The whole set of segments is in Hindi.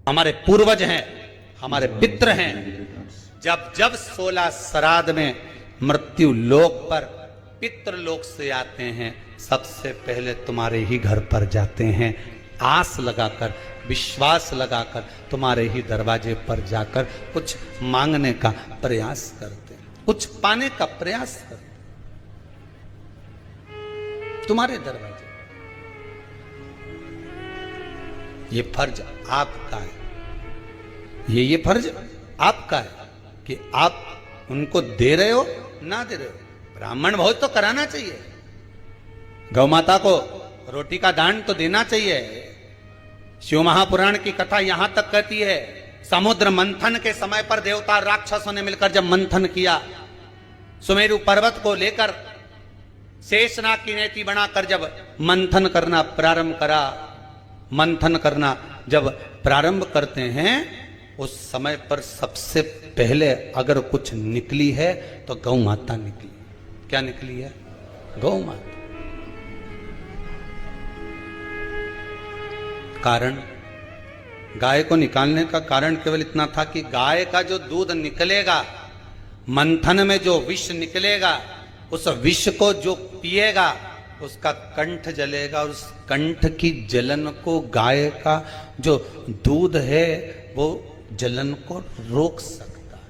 हमारे पूर्वज हैं, हमारे पितृ हैं। जब जब 16 श्राद्ध में मृत्यु लोक पर पितृलोक से आते हैं, सबसे पहले तुम्हारे ही घर पर जाते हैं। आस लगाकर, विश्वास लगाकर तुम्हारे ही दरवाजे पर जाकर कुछ मांगने का प्रयास करते हैं, कुछ पाने का प्रयास करते हैं तुम्हारे दरवाजे। ये फर्ज आपका है, ये फर्ज आपका है कि आप उनको दे रहे हो ना दे रहे हो। ब्राह्मण भोज तो कराना चाहिए, गौ माता को रोटी का दान तो देना चाहिए। शिव महापुराण की कथा यहां तक कहती है, समुद्र मंथन के समय पर देवता राक्षसों ने मिलकर जब मंथन किया, सुमेरु पर्वत को लेकर शेषनाग की नेति बनाकर जब मंथन करना प्रारंभ करा, मंथन करना जब प्रारंभ करते हैं, उस समय पर सबसे पहले अगर कुछ निकली है तो गौ माता निकली। क्या निकली है? गौ माता। कारण, गाय को निकालने का कारण केवल इतना था कि गाय का जो दूध निकलेगा, मंथन में जो विष निकलेगा, उस विष को जो पिएगा उसका कंठ जलेगा, और उस कंठ की जलन को गाय का जो दूध है वो जलन को रोक सकता है।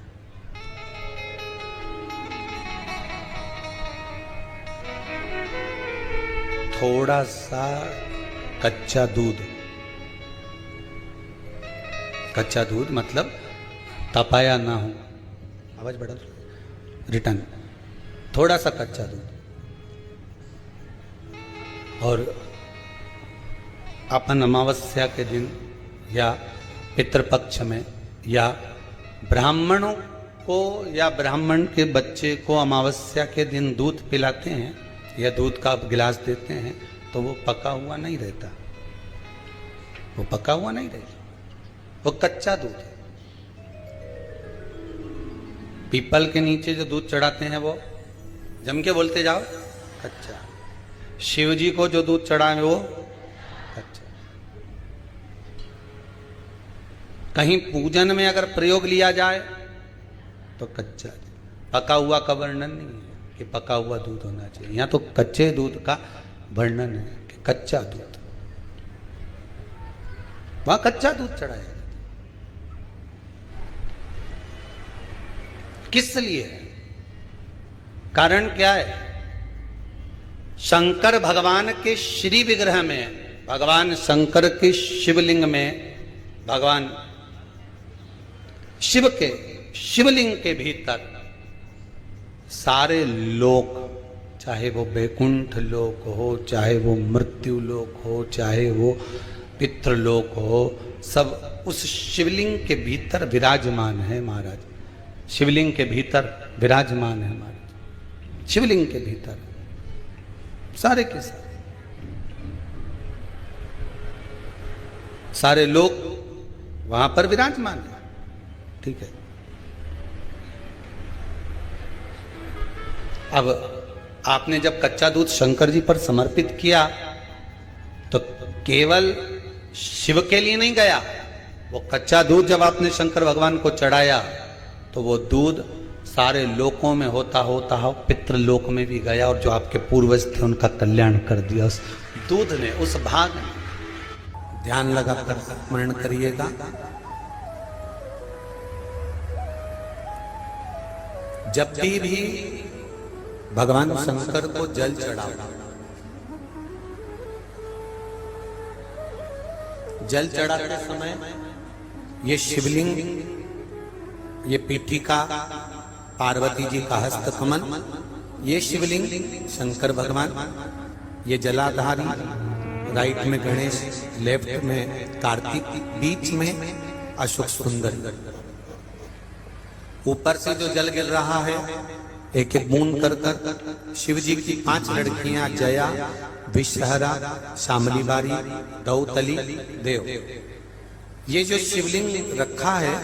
थोड़ा सा कच्चा दूध, कच्चा दूध मतलब तपाया ना हो, आवाज बढ़ा रिटर्न, थोड़ा सा कच्चा दूध, और अपन अमावस्या के दिन या पितृपक्ष में या ब्राह्मणों को या ब्राह्मण के बच्चे को अमावस्या के दिन दूध पिलाते हैं या दूध का गिलास देते हैं, तो वो पका हुआ नहीं रहता, वो पका हुआ नहीं रहता, वो कच्चा दूध है। पीपल के नीचे जो दूध चढ़ाते हैं वो जम के बोलते जाओ कच्चा। शिव जी को जो दूध चढ़ाए वो कच्चा। कहीं पूजन में अगर प्रयोग लिया जाए तो कच्चा। पका हुआ का वर्णन नहीं है कि पका हुआ दूध होना चाहिए, यहाँ तो कच्चे दूध का वर्णन है कि कच्चा दूध, वहां कच्चा दूध चढ़ाया। किस लिए? कारण क्या है? शंकर भगवान के श्री विग्रह में, भगवान शंकर के शिवलिंग में, भगवान शिव के शिवलिंग के भीतर सारे लोक, चाहे वो बैकुंठ लोक हो, चाहे वो मृत्यु लोक हो, चाहे वो पितृलोक हो, सब उस शिवलिंग के भीतर विराजमान है महाराज। शिवलिंग के भीतर विराजमान है महाराज, शिवलिंग के भीतर सारे के सारे, सारे लोग वहां पर विराजमान है। ठीक है, अब आपने जब कच्चा दूध शंकर जी पर समर्पित किया तो केवल शिव के लिए नहीं गया, वो कच्चा दूध जब आपने शंकर भगवान को चढ़ाया तो वो दूध सारे लोकों में होता होता हो पितृलोक में भी गया, और जो आपके पूर्वज थे उनका कल्याण कर दिया उस दूध ने, उस भाग ने। ध्यान लगाकर स्मरण करिएगा। जब भी भगवान शंकर को जल चढ़ाओ, जल चढ़ाते समय ये शिवलिंग, ये पीठिका पार्वती जी का हस्त कमल, ये शिवलिंग शंकर भगवान, ये जलाधारी, राइट में गणेश, लेफ्ट में कार्तिक, बीच में अशोक सुंदर। ऊपर से जो जल गिर रहा है एक एक बूंद कर कर शिव जी की 5 लड़कियां, जया, विषहरा, शामली बारी, दौतली, देव, ये जो शिवलिंग रखा है,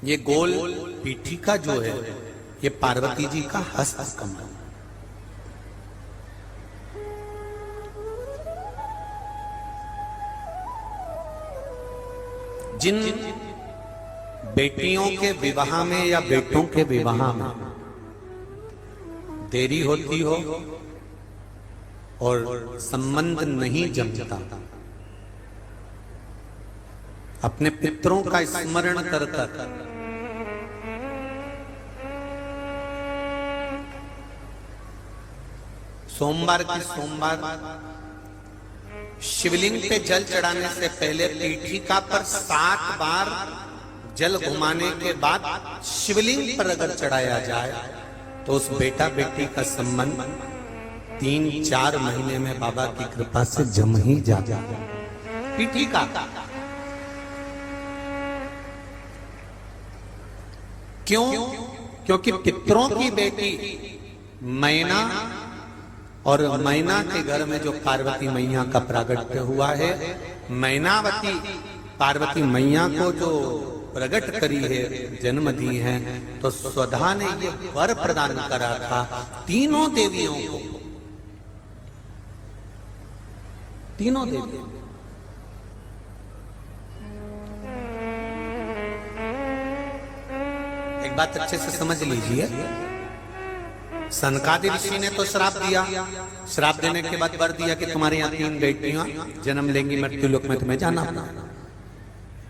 ये गोल पीठिका जो है ये पार्वती जी का हस्त कमल। जिन बेटियों के विवाह में या बेटों के विवाह में देरी होती हो और संबंध नहीं जमता, अपने पितरों का स्मरण कर कर सोमवार की सोमवार शिवलिंग पे जल चढ़ाने से पहले पीठिका पर 7 बार जल घुमाने के बाद शिवलिंग पर अगर चढ़ाया जाए तो उस बेटा बेटी का संबंध 3-4 महीने में बाबा की कृपा से जम ही जाता है। पीठिका क्यों? क्योंकि पितरों की बेटी मैना और मैना के घर में जो पार्वती मैया का प्रागट्य हुआ है, मैनावती पार्वती मैया को जो प्रकट करी है, जन्म दी है, तो स्वधा ने ये वर प्रदान करा था तीनों देवियों को, तीनों देवियों। एक बात अच्छे से समझ लीजिए, सनकादि ऋषि ने तो श्राप दिया, श्राप देने के बाद वर दिया कि तुम्हारे यहाँ 3 बेटियां जन्म लेंगी, मृत्यु लोक में तुम्हें जाना।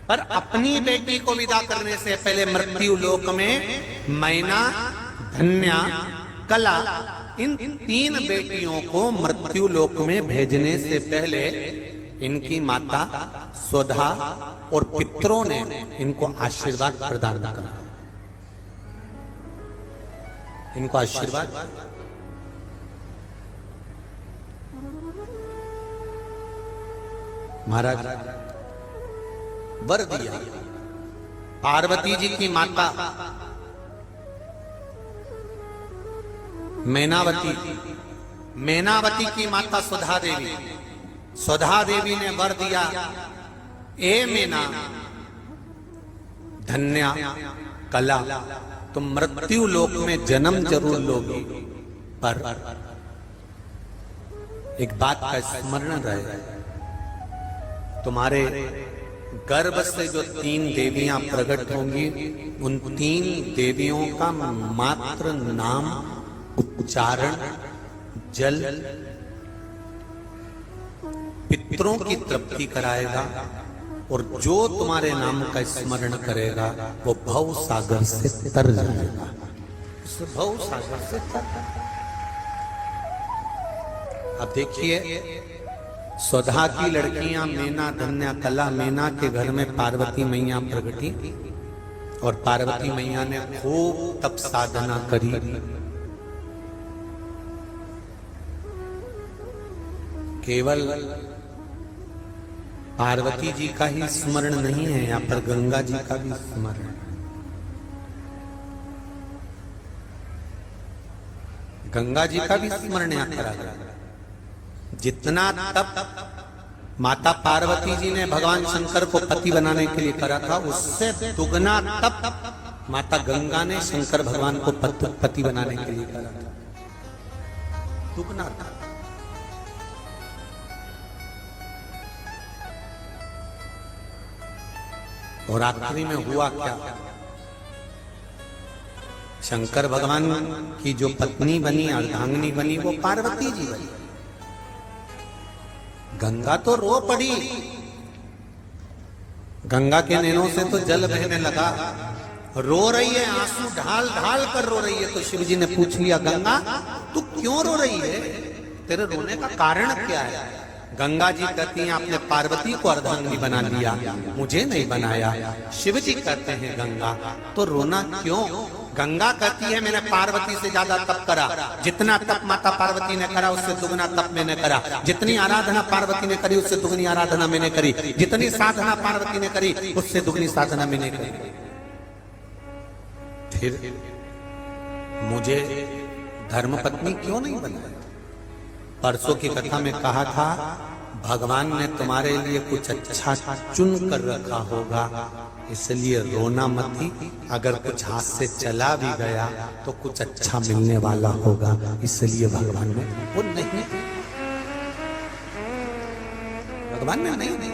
पर अपनी बेटी को विदा करने से पहले मृत्यु लोक में मैना, धन्या, कला, इन 3 बेटियों को मृत्यु लोक में भेजने से पहले इनकी माता स्वधा और पितरों ने इनको आशीर्वाद प्रदान करा, इनको आशीर्वाद। महाराज वर दिया। पार्वती जी की माता मैनावती, मैनावती की माता सुधा देवी, सुधा देवी ने वर दिया, ए मैना, धन्या, कला, तुम मृत्यु लोक में जन्म जरूर लोगी, पर एक बात का स्मरण रहे, तुम्हारे गर्भ से जो 3 देवियां प्रकट होंगी, उन 3 देवियों का मात्र नाम उच्चारण जल पितरों की तृप्ति कराएगा, और जो तुम्हारे नाम का स्मरण करेगा वो भव सागर से तर जाएगा, भव सागर से तर। अब देखिए, स्वधा की लड़कियां मैना, धन्या, कला, मैना के घर में पार्वती मैया प्रगटी, और पार्वती मैया ने खूब तप साधना करी, केवल पार्वती जी का ही स्मरण नहीं है, यहाँ पर गंगा जी का भी स्मरण है। गंगा जी का भी स्मरण यहाँ करा गया। जितना तप माता पार्वती जी ने भगवान शंकर को पति बनाने के लिए करा था, उससे दुगना तप माता गंगा ने शंकर भगवान को पति बनाने के लिए करा था, दुगना तप। और आखिरी में हुआ क्या? शंकर भगवान की जो पत्नी बनी, अर्धांगिनी बनी, वो पार्वती जी बनी। गंगा तो रो पड़ी, गंगा के नैनों से तो जल बहने लगा, रो रही है, आंसू ढाल ढाल कर रो रही है। तो शिव जी ने पूछ लिया, गंगा तू क्यों रो रही है, तेरे रोने का कारण क्या है? गंगा जी कहती हैं, आपने पार्वती को अर्धांगिनी बना लिया, मुझे नहीं बनाया। शिव जी कहते हैं, गंगा तो रोना क्यों? गंगा कहती है, मैंने पार्वती से ज्यादा तप करा, जितना तप माता पार्वती ने करा उससे दुगना तप मैंने करा, जितनी आराधना पार्वती ने करी उससे दुगनी आराधना मैंने करी, जितनी साधना पार्वती ने करी उससे दुगनी साधना मैंने करी। फिर मुझे धर्मपत्नी क्यों नहीं बनाया? परसों की कथा में कहा था, भगवान ने तुम्हारे लिए कुछ अच्छा चुन कर रखा होगा, इसलिए रोना मत ही। अगर कुछ हाथ से चला भी गया तो कुछ अच्छा मिलने वाला होगा, इसलिए भगवान ने वो नहीं, भगवान ने नहीं।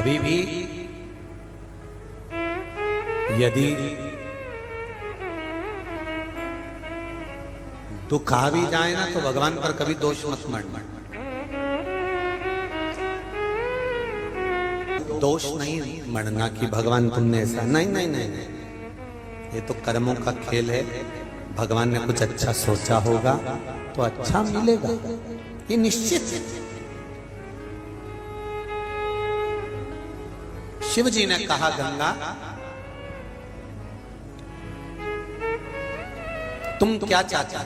कभी भी यदि दुख आ भी जाए ना तो भगवान पर कभी दोष मत मत दोष नहीं मरना कि भगवान तुमने ऐसा नहीं नहीं नहीं नहीं, ये तो कर्मों का खेल है। भगवान ने कुछ अच्छा सोचा होगा तो अच्छा मिलेगा, ये निश्चित है। शिव जी ने कहा गंगा तुम क्या चाहते?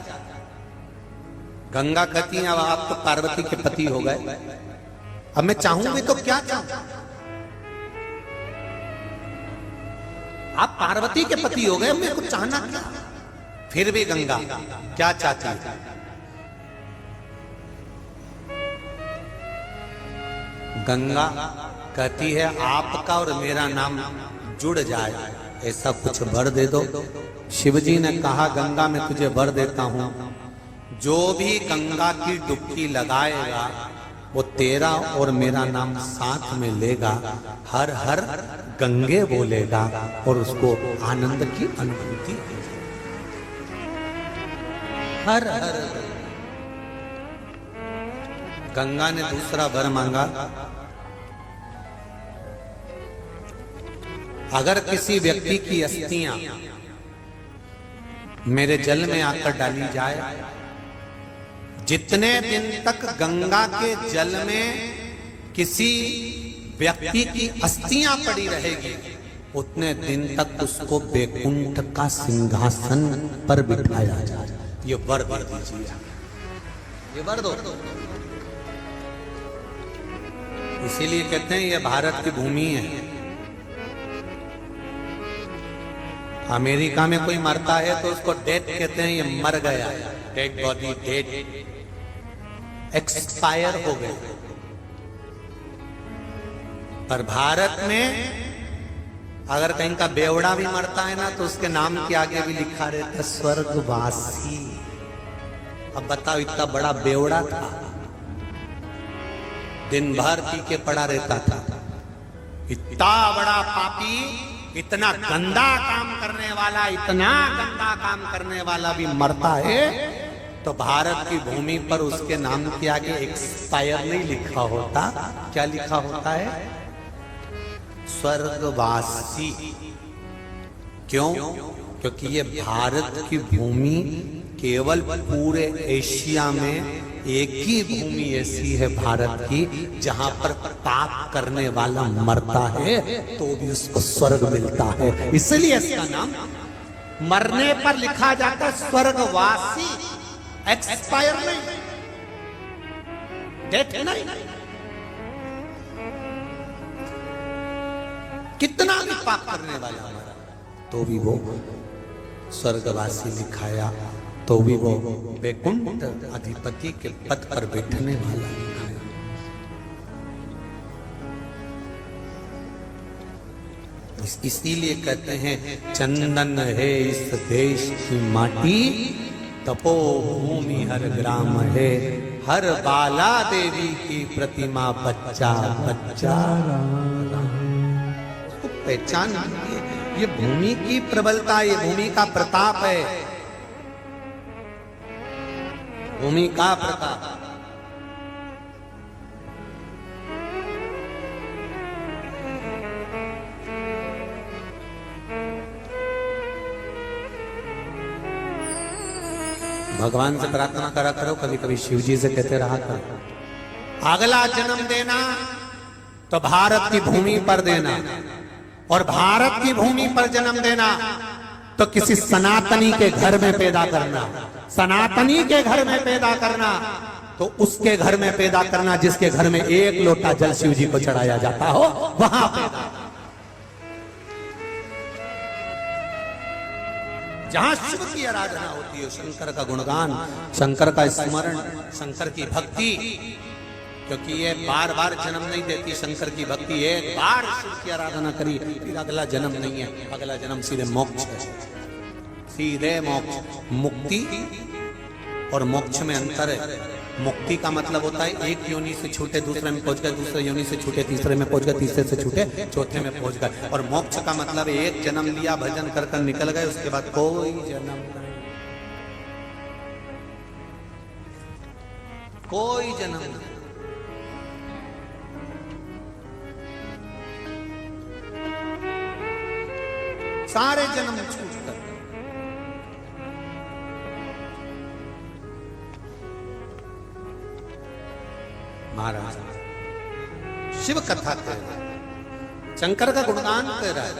गंगा कहती है अब आप तो पार्वती के पति हो गए, अब मैं चाहूंगी तो क्या चाहूं? आप पार्वती के पति हो गए, मेरे को चाहना क्या? फिर भी गंगा क्या चाहती है? गंगा कहती है आपका और मेरा नाम जुड़ जाए, ऐसा कुछ वर दे दो। शिवजी ने कहा गंगा मैं तुझे वर देता हूं, जो भी गंगा की डुबकी लगाएगा वो तेरा और मेरा नाम साथ में लेगा, हर हर गंगे बोलेगा और उसको आनंद की अनुभूति हर हर। गंगा ने दूसरा वर मांगा, अगर किसी व्यक्ति की अस्थियां मेरे जल में आकर डाली जाए, जितने दिन तक गंगा के जल में किसी व्यक्ति की अस्थियां पड़ी रहेगी उतने दिन तक उसको बैकुंठ का सिंहासन पर बिठाया जाए। ये वर दे दीजिए, ये वर दो। इसीलिए कहते हैं ये भारत की भूमि है। अमेरिका में कोई मरता है तो उसको डेथ कहते हैं, ये मर गया, डेड बॉडी, डेड एक्सपायर हो गए। पर भारत में अगर कहीं का बेवड़ा भी मरता है ना तो उसके नाम के आगे भी लिखा रहता है स्वर्गवासी। अब बताओ इतना बड़ा बेवड़ा था, दिन भर पी के पड़ा रहता था, इतना बड़ा पापी, इतना गंदा काम करने वाला, इतना गंदा काम करने वाला भी मरता है तो भारत की भूमि पर उसके नाम के आगे एक्सपायर नहीं लिखा होता, क्या लिखा होता है? स्वर्गवासी। क्यों? क्योंकि ये भारत की भूमि केवल पूरे एशिया में एक ही भूमि ऐसी है भारत की जहां पर पाप करने वाला मरता है तो भी उसको स्वर्ग मिलता है। इसलिए इसका नाम मरने पर लिखा जाता है स्वर्गवासी, एक्सपायर नहीं, डेथ नहीं। कितना भी पाप करने वाला हमारा तो भी वो स्वर्गवासी लिखाया, तो भी वो बैकुंठ अधिपति के पद पर बैठने वाला लिखाया। इसीलिए कहते हैं चंदन है इस देश की माटी, तपो भूमि हर ग्राम है, हर बाला देवी की प्रतिमा बच्चा बच्चा। उसको पहचान ये भूमि की प्रबलता, ये भूमि का प्रताप है, भूमि का प्रताप। भगवान से प्रार्थना करा करो, कभी कभी शिव जी से कहते रहा करो अगला जन्म देना तो भारत की भूमि पर देना, और भारत की भूमि पर जन्म देना तो किसी सनातनी के घर में पैदा करना, सनातनी के घर में पैदा करना तो उसके घर में पैदा करना जिसके घर में एक लोटा जल शिव जी को चढ़ाया जाता हो, वहां पैदा। जहां शिव की आराधना होती है, शंकर का गुणगान, शंकर का स्मरण, शंकर की भक्ति, क्योंकि ये बार बार जन्म नहीं देती शंकर की भक्ति। एक बार शिव की आराधना करी फिर अगला जन्म नहीं है, अगला जन्म सीधे मोक्ष है, सीधे मोक्ष। मुक्ति और मोक्ष में अंतर है। मुक्ति का मतलब होता है एक योनि से छूटे दूसरे में पहुंच गए, दूसरे योनि से छूटे तीसरे में पहुंच गए, तीसरे से छूटे चौथे में पहुंच गए। और मोक्ष का मतलब एक जन्म लिया, भजन कर कर निकल गए, उसके बाद कोई जन्म नहीं, कोई जन्म नहीं। सारे जन्म छूट कर। महाराज शिव कथा कह रहा है, शंकर का गुणगान कह रहा है।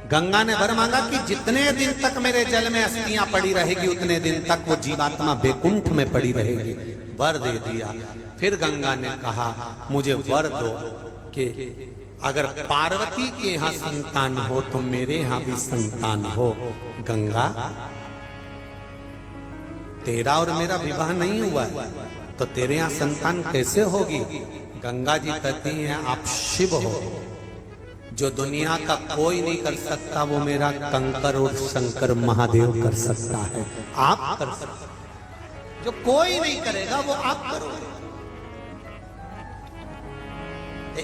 गंगा ने वर मांगा कि जितने दिन तक मेरे जल में अस्थियां पड़ी रहेगी उतने दिन तक वो जीवात्मा बैकुंठ में पड़ी रहेगी। वर दे दिया। फिर गंगा ने कहा मुझे वर दो कि अगर पार्वती के यहाँ संतान हो तो मेरे यहाँ भी संतान हो। गंगा तेरा और मेरा विवाह नहीं हुआ है तो तेरे यहाँ संतान कैसे होगी? गंगा जी कहती हैं आप शिव हो, जो दुनिया का कोई नहीं कर सकता वो मेरा कंकर और शंकर महादेव कर सकता है। आप कर सकते, जो कोई नहीं करेगा वो आप करोगे।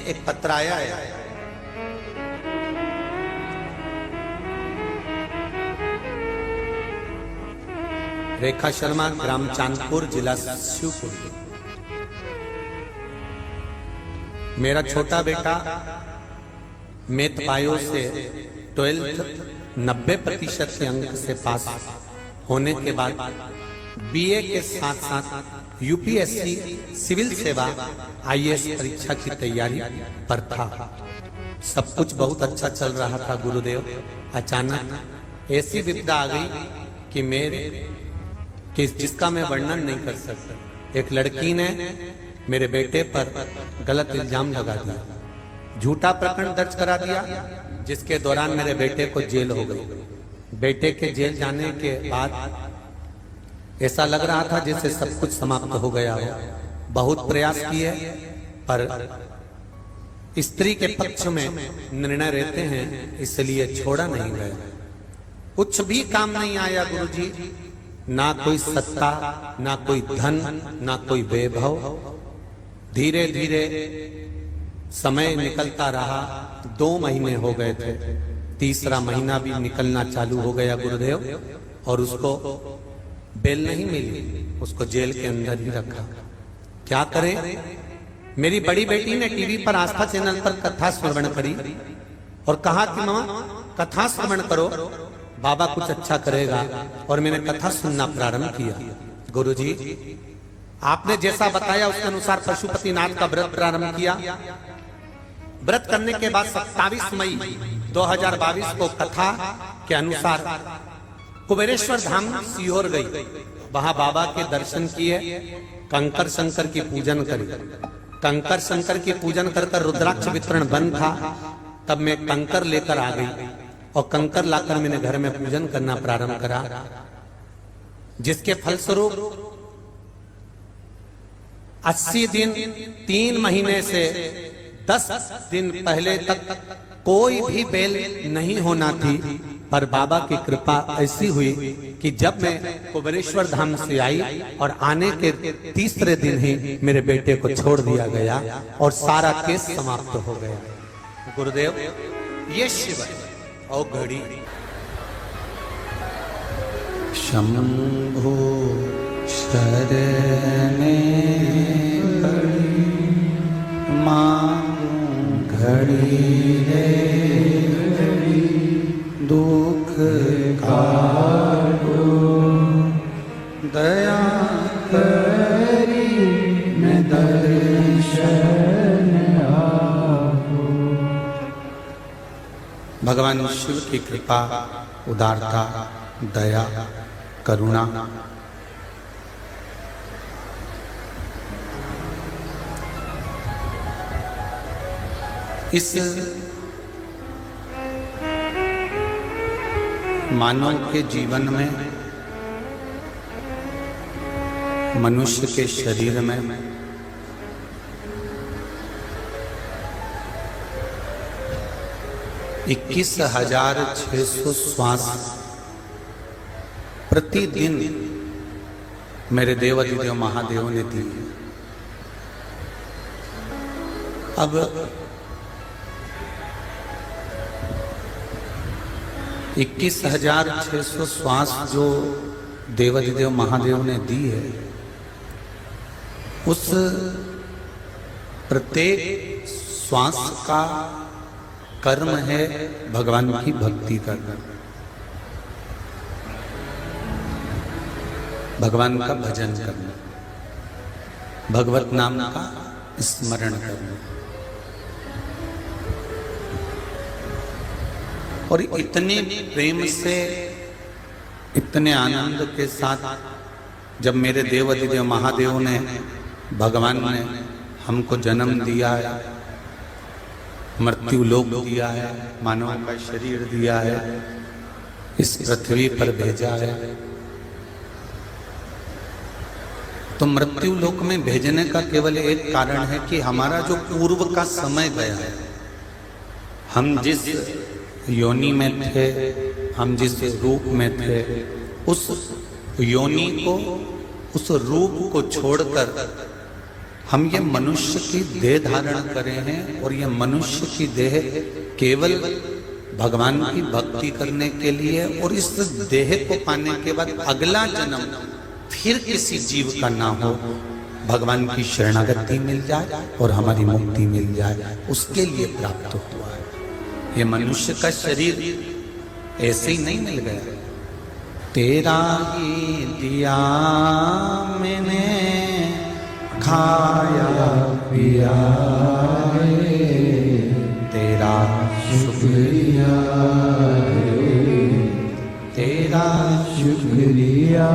एक पत्र आया है, रेखा शर्मा, ग्राम चांदपुर, जिला शिवपुर। मेरा छोटा बेटा मैथ बायो से 12th 90% के अंक से पास होने के बाद बीए के साथ साथ यूपीएससी सिविल सेवा आईएएस परीक्षा की तैयारी पर था। सब कुछ बहुत अच्छा चल रहा था। गुरुदेव अचानक ऐसी विपदा आ गई कि जिसका मैं वर्णन नहीं कर सकता। एक लड़की ने मेरे बेटे पर गलत इल्जाम लगा दिया, झूठा प्रकरण दर्ज करा दिया, जिसके दौरान मेरे बेटे को जेल हो गई। बेटे के जेल जाने के बाद ऐसा लग रहा था जैसे सब कुछ समाप्त हो गया हो। बहुत प्रयास किए पर स्त्री के पक्ष में निर्णय रहते हैं, इसलिए छोड़ा नहीं गया। कुछ भी काम नहीं आया गुरुजी, ना कोई सत्ता, ना कोई धन, ना कोई वैभव। धीरे धीरे समय निकलता रहा। 2 महीने हो गए थे, तीसरा महीना भी निकलना चालू हो गया गुरुदेव, और उसको बेल नहीं मिली, उसको जेल के अंदर ही रखा। क्या करें? मेरी बड़ी बेटी ने टीवी पर आस्था चैनल पर कथा श्रवण करी और कहा कि मामा कथा श्रवण करो, बाबा कुछ अच्छा करेगा। और मैंने कथा सुनना प्रारंभ किया। गुरुजी आपने जैसा बताया उसके अनुसार पशुपतिनाथ का व्रत प्रारंभ किया। व्रत करने के बाद 27 मई 2022 को कथा के अनुसार कुबेरेश्वर धाम सीहोर गई। वहां बाबा के दर्शन किए, कंकर शंकर की पूजन करी। कंकर शंकर की पूजन कर कर रुद्राक्ष वितरण बंद था, तब मैं कंकर लेकर आ गई और कंकर लाकर मैंने घर में पूजन करना प्रारंभ करा, जिसके फलस्वरूप 80 दिन 3 महीने से 10 दिन पहले तक कोई भी बेल नहीं होना थी। पर बाबा की कृपा ऐसी हुई कि जब मैं कुबेरेश्वर धाम से आई और आने के तीसरे दिन ही मेरे बेटे को छोड़ दिया गया और सारा केस समाप्त हो गया। गुरुदेव ये शिव है। और घड़ी शंभो शरणे मांगू घड़ी रे दुख काटो दया करी मैं दर्शन आपो। भगवान शिव की कृपा, उदारता, दया, करुणा इस मानव के जीवन में, मनुष्य के शरीर में 21,600 श्वास प्रतिदिन मेरे देवाधिदेव महादेव ने दी है। अब 21,600 श्वास जो देवाधिदेव महादेव ने दी है, उस प्रत्येक श्वास का कर्म है भगवान की भक्ति करना, भगवान का भजन करना, भगवत नाम का स्मरण करना। और इतने प्रेम से, इतने आनंद के साथ जब मेरे देवाधिदेव महादेव ने, भगवान ने हमको जन्म दिया है, मृत्यु लोक दिया है, मानव का शरीर दिया है, इस पृथ्वी पर भेजा है, तो मृत्यु लोक में भेजने का केवल एक कारण है कि हमारा जो पूर्व का समय गया है, हम जिस योनि में थे, हम जिस रूप में थे, उस योनि को, उस रूप को छोड़कर हम ये मनुष्य की देह धारण करे हैं। और ये मनुष्य की देह केवल भगवान की भक्ति करने के लिए, और इस देह को पाने के बाद अगला जन्म फिर किसी जीव का ना हो, भगवान की शरणागति मिल जाए और हमारी मुक्ति मिल जाए, उसके लिए प्राप्त हुआ है। ये मनुष्य का शरीर ऐसे ही नहीं मिल गया। तेरा ही दिया मैंने, खाया पिया है, तेरा शुक्रिया है, तेरा शुक्रिया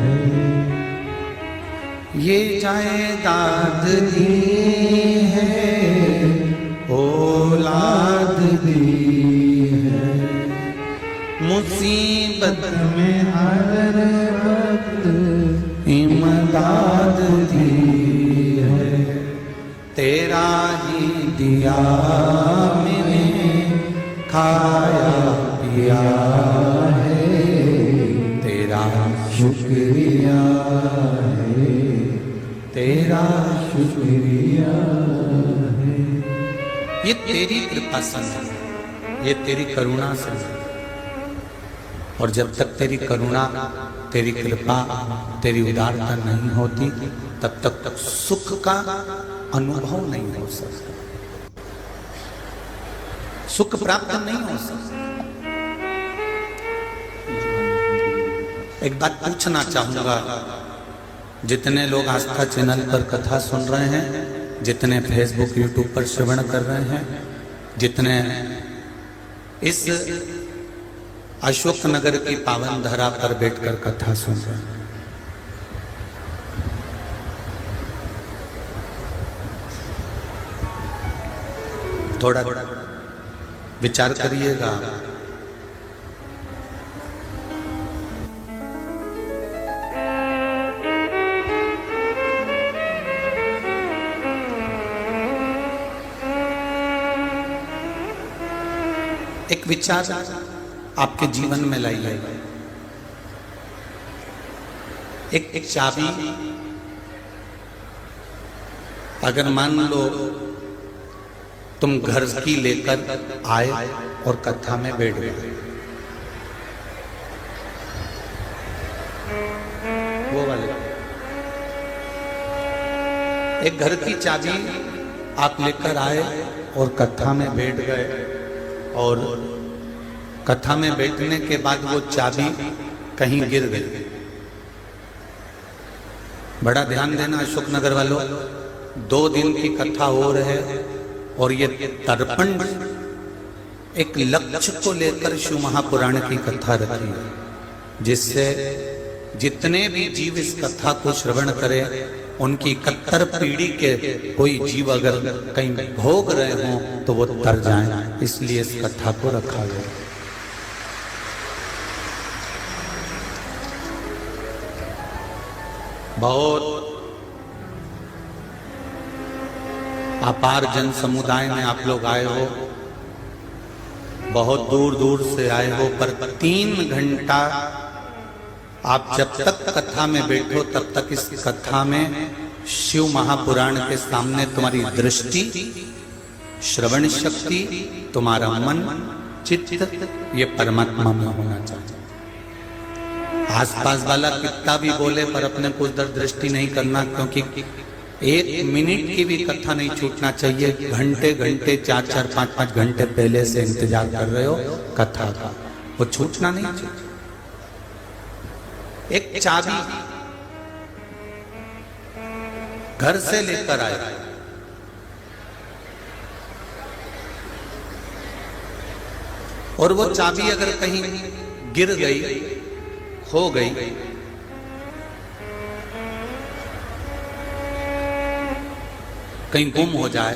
है। ये जायदाद दी है, औलाद दी है, मुसीबत में हर वक्त इमदाद दी है। तेरा ही दिया मैंने, खाया पिया है, तेरा शुक्रिया है, तेरा शुक्रिया है। ये तेरी कृपा से, ये तेरी करुणा से। और जब तक तेरी करुणा, तेरी कृपा, तेरी उदारता नहीं होती, तब तक सुख का अनुभव नहीं हो सकता, सुख प्राप्त नहीं हो सकता। एक बात पूछना चाहूंगा, जितने लोग आस्था चैनल पर कथा सुन रहे हैं, जितने फेसबुक यूट्यूब पर श्रवण कर रहे हैं, जितने इस अशोक नगर की पावन धरा पर बैठकर कथा सुन रहे हैं, थोड़ा विचार करिएगा। एक विचार आपके जीवन में लाइए। एक चाबी, अगर मान लो तुम घर की लेकर आए और कथा में बैठ गए, वो वाले एक घर की चाबी आप लेकर आए और कथा में बैठ गए, और कथा में बैठने के बाद वो चाबी कहीं गिर गई। बड़ा ध्यान देना अशोक नगर वालों, 2 दिन की कथा हो रहे और ये तर्पण एक लक्ष्य को लेकर शिव महापुराण की कथा रखी है, जिससे जितने भी जीव इस कथा को श्रवण करें, उनकी 71 पीढ़ी के कोई जीव अगर कहीं भोग रहे हों तो वो तर जाएं, इसलिए इस कथा को रखा गया। बहुत अपार जन समुदाय में आप लोग आए हो, बहुत दूर दूर से आए हो, पर 3 घंटा आप जब तक कथा में बैठो तब तक इस कथा में शिव महापुराण के सामने तुम्हारी दृष्टि, श्रवण शक्ति, तुम्हारा मन, चित्त ये परमात्मा में होना चाहिए। आसपास वाला कितना भी बोले पर अपने को उधर दृष्टि नहीं करना, क्योंकि 1 मिनट की भी कथा नहीं छूटना चाहिए। घंटे घंटे 4-4, 5-5 घंटे पहले से इंतजार कर रहे हो कथा का, वो छूटना नहीं चाहिए। एक चाबी घर से लेकर आए, और वो चाबी अगर कहीं गिर गई, खो गई, कहीं गुम हो जाए,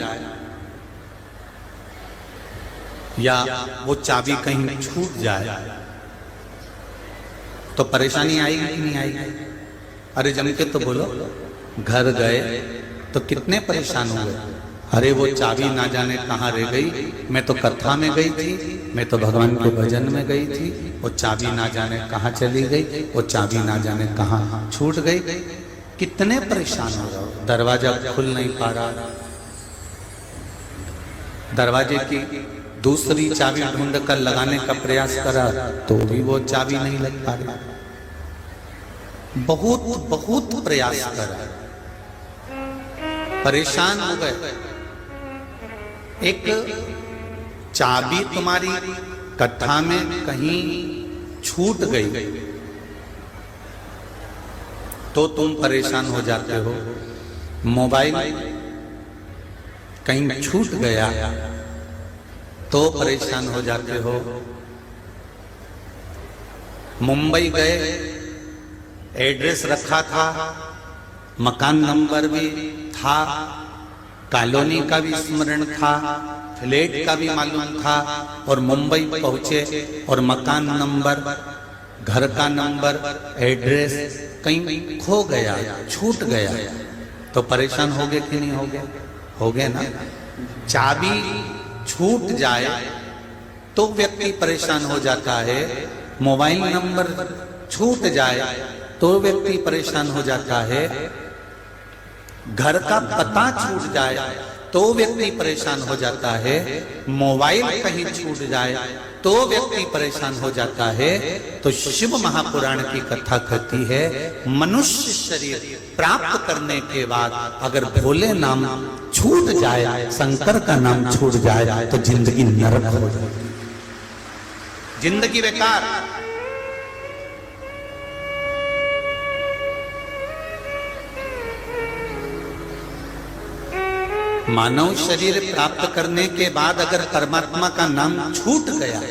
या वो चाबी कहीं छूट जाए, तो परेशानी आएगी कि नहीं आएगी? अरे जम के तो बोलो। घर गए तो कितने परेशान हुए, अरे वो चाबी ना जाने कहाँ रह गई, मैं तो कथा में गई थी, मैं तो भगवान के भजन में गई थी, वो चाबी ना जाने कहाँ चली गई, वो चाबी ना जाने कहाँ छूट गई। कितने परेशान हो रहे हो, दरवाजा खुल नहीं पा रहा, दरवाजे की दूसरी चाबी ढूंढ कर लगाने का प्रयास करा तो भी वो चाबी नहीं लग पा रही, बहुत प्रयास करा, परेशान हो गए। एक चाबी तुम्हारी कथा में कहीं छूट गई तो तुम परेशान हो जाते हो, मोबाइल कहीं छूट गया तो परेशान हो जाते हो। मुंबई गए, एड्रेस रखा था, मकान नंबर भी था, कॉलोनी का भी स्मरण था, फ्लैट का भी मालूम था, और मुंबई पहुंचे और मकान नंबर, घर का नंबर, एड्रेस कहीं खो गया, छूट गया, तो परेशान हो गए कि नहीं हो गए? हो गए ना। चाबी छूट जाए तो व्यक्ति परेशान हो जाता है, मोबाइल नंबर छूट जाए तो व्यक्ति परेशान हो जाता है, घर का पता छूट जाए तो व्यक्ति परेशान हो जाता है, मोबाइल कहीं छूट जाए तो व्यक्ति परेशान हो जाता है। तो शिव महापुराण की कथा कहती है, मनुष्य शरीर प्राप्त करने के बाद अगर भोले नाम छूट जाए, शंकर का नाम छूट जाए तो जिंदगी नरक हो जाती, जिंदगी बेकार। मानव शरीर प्राप्त करने के बाद अगर परमात्मा का नाम छूट गया,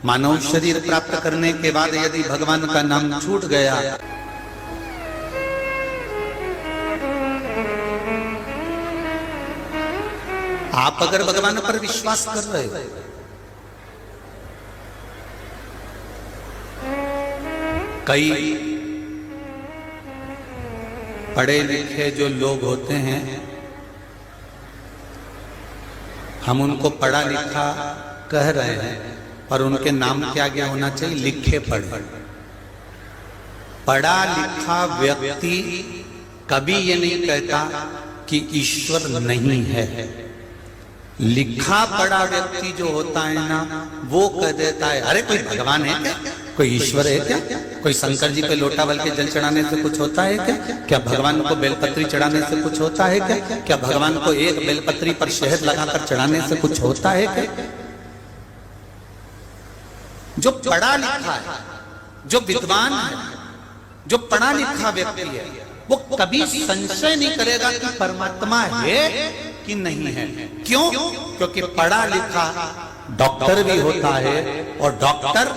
मानव शरीर प्राप्त करने के बाद यदि भगवान का नाम छूट गया, आप अगर भगवान पर विश्वास कर रहे हो, कई पढ़े लिखे जो लोग होते हैं, हम उनको पढ़ा लिखा कह रहे हैं, पर उनके नाम के आगे होना चाहिए लिखे पढ़े। पढ़ा लिखा व्यक्ति कभी ये नहीं कहता कि ईश्वर नहीं है। लिखा पढ़ा व्यक्ति जो होता है ना, वो कह देता है, अरे कोई भगवान है क्या, कोई ईश्वर है क्या, कोई शंकर जी पे लोटा बल के जल चढ़ाने से कुछ होता है क्या, क्या भगवान को बेलपत्री चढ़ाने से कुछ होता है क्या, क्या भगवान को एक बेलपत्री पर शहद लगाकर चढ़ाने से कुछ होता है क्या? जो पढ़ा लिखा है, जो विद्वान है, जो पढ़ा लिखा व्यक्ति है, वो कभी संशय नहीं करेगा कि परमात्मा है कि नहीं है। क्यों? क्योंकि पढ़ा लिखा डॉक्टर भी होता है, और डॉक्टर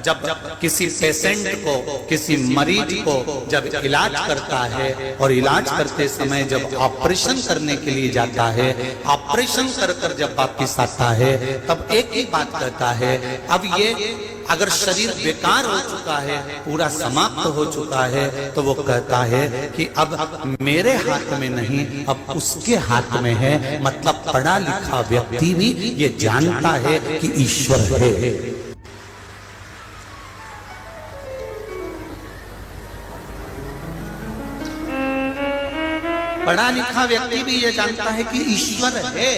जब किसी पेशेंट को, किसी मरीज को जब इलाज करता है, और इलाज करते समय जब ऑपरेशन करने के लिए जाता है, ऑपरेशन कर जब वापिस आता है, तब एक ही बात कहता है, अब ये अगर शरीर बेकार हो चुका है, पूरा समाप्त हो चुका है, तो वो कहता है कि अब मेरे हाथ में नहीं, अब उसके हाथ में है। मतलब पढ़ा लिखा व्यक्ति भी ये जानता है कि ईश्वर है। पढ़ा लिखा व्यक्ति भी ये जानता है कि ईश्वर है,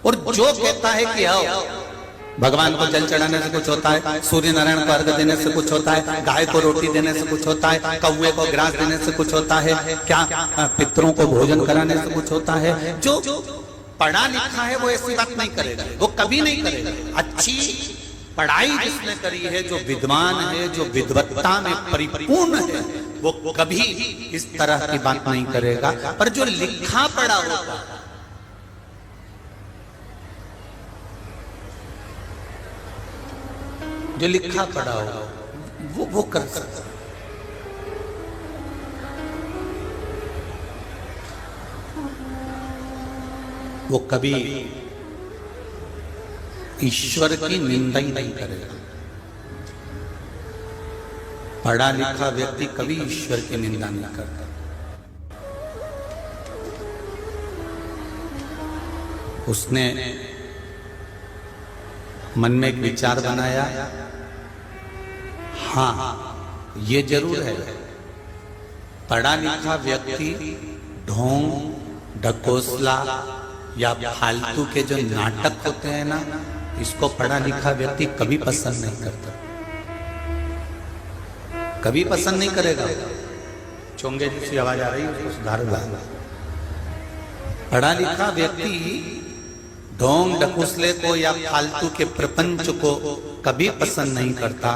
और जो कहता है कि आओ भगवान को जल चढ़ाने से कुछ होता है, सूर्य नारायण को अर्घ देने से कुछ होता है, गाय को रोटी देने से कुछ होता है, कौवे को ग्रास देने से कुछ होता है, क्या पितरों को भोजन कराने से कुछ होता है, जो पढ़ा लिखा है वो ऐसी बात नहीं करेगा, वो कभी नहीं करेगा। अच्छी पढ़ाई जिसने करी है, जो विद्वान है, जो विद्वत्ता में परिपूर्ण है, वो कभी इस तरह की बात नहीं करेगा। पर जो लिखा पढ़ा होगा, जो लिखा पढ़ा होगा वो कर सकता है। वो कभी ईश्वर की निंदा ही नहीं करेगा। पढ़ा लिखा व्यक्ति कभी ईश्वर की निंदा नहीं करता। उसने मन में एक विचार बनाया, हाँ ये जरूर है, पढ़ा लिखा व्यक्ति ढोंग ढकोसला या फालतू के जो नाटक होते हैं ना, इसको पढ़ा लिखा व्यक्ति कभी पसंद नहीं करता, कभी पसंद नहीं करेगा। चोंगे जैसी आवाज आ रही है, उसको सुधार ला। पढ़ा लिखा व्यक्ति ढोंग ढकोसले को या फालतू के प्रपंच को कभी पसंद नहीं करता।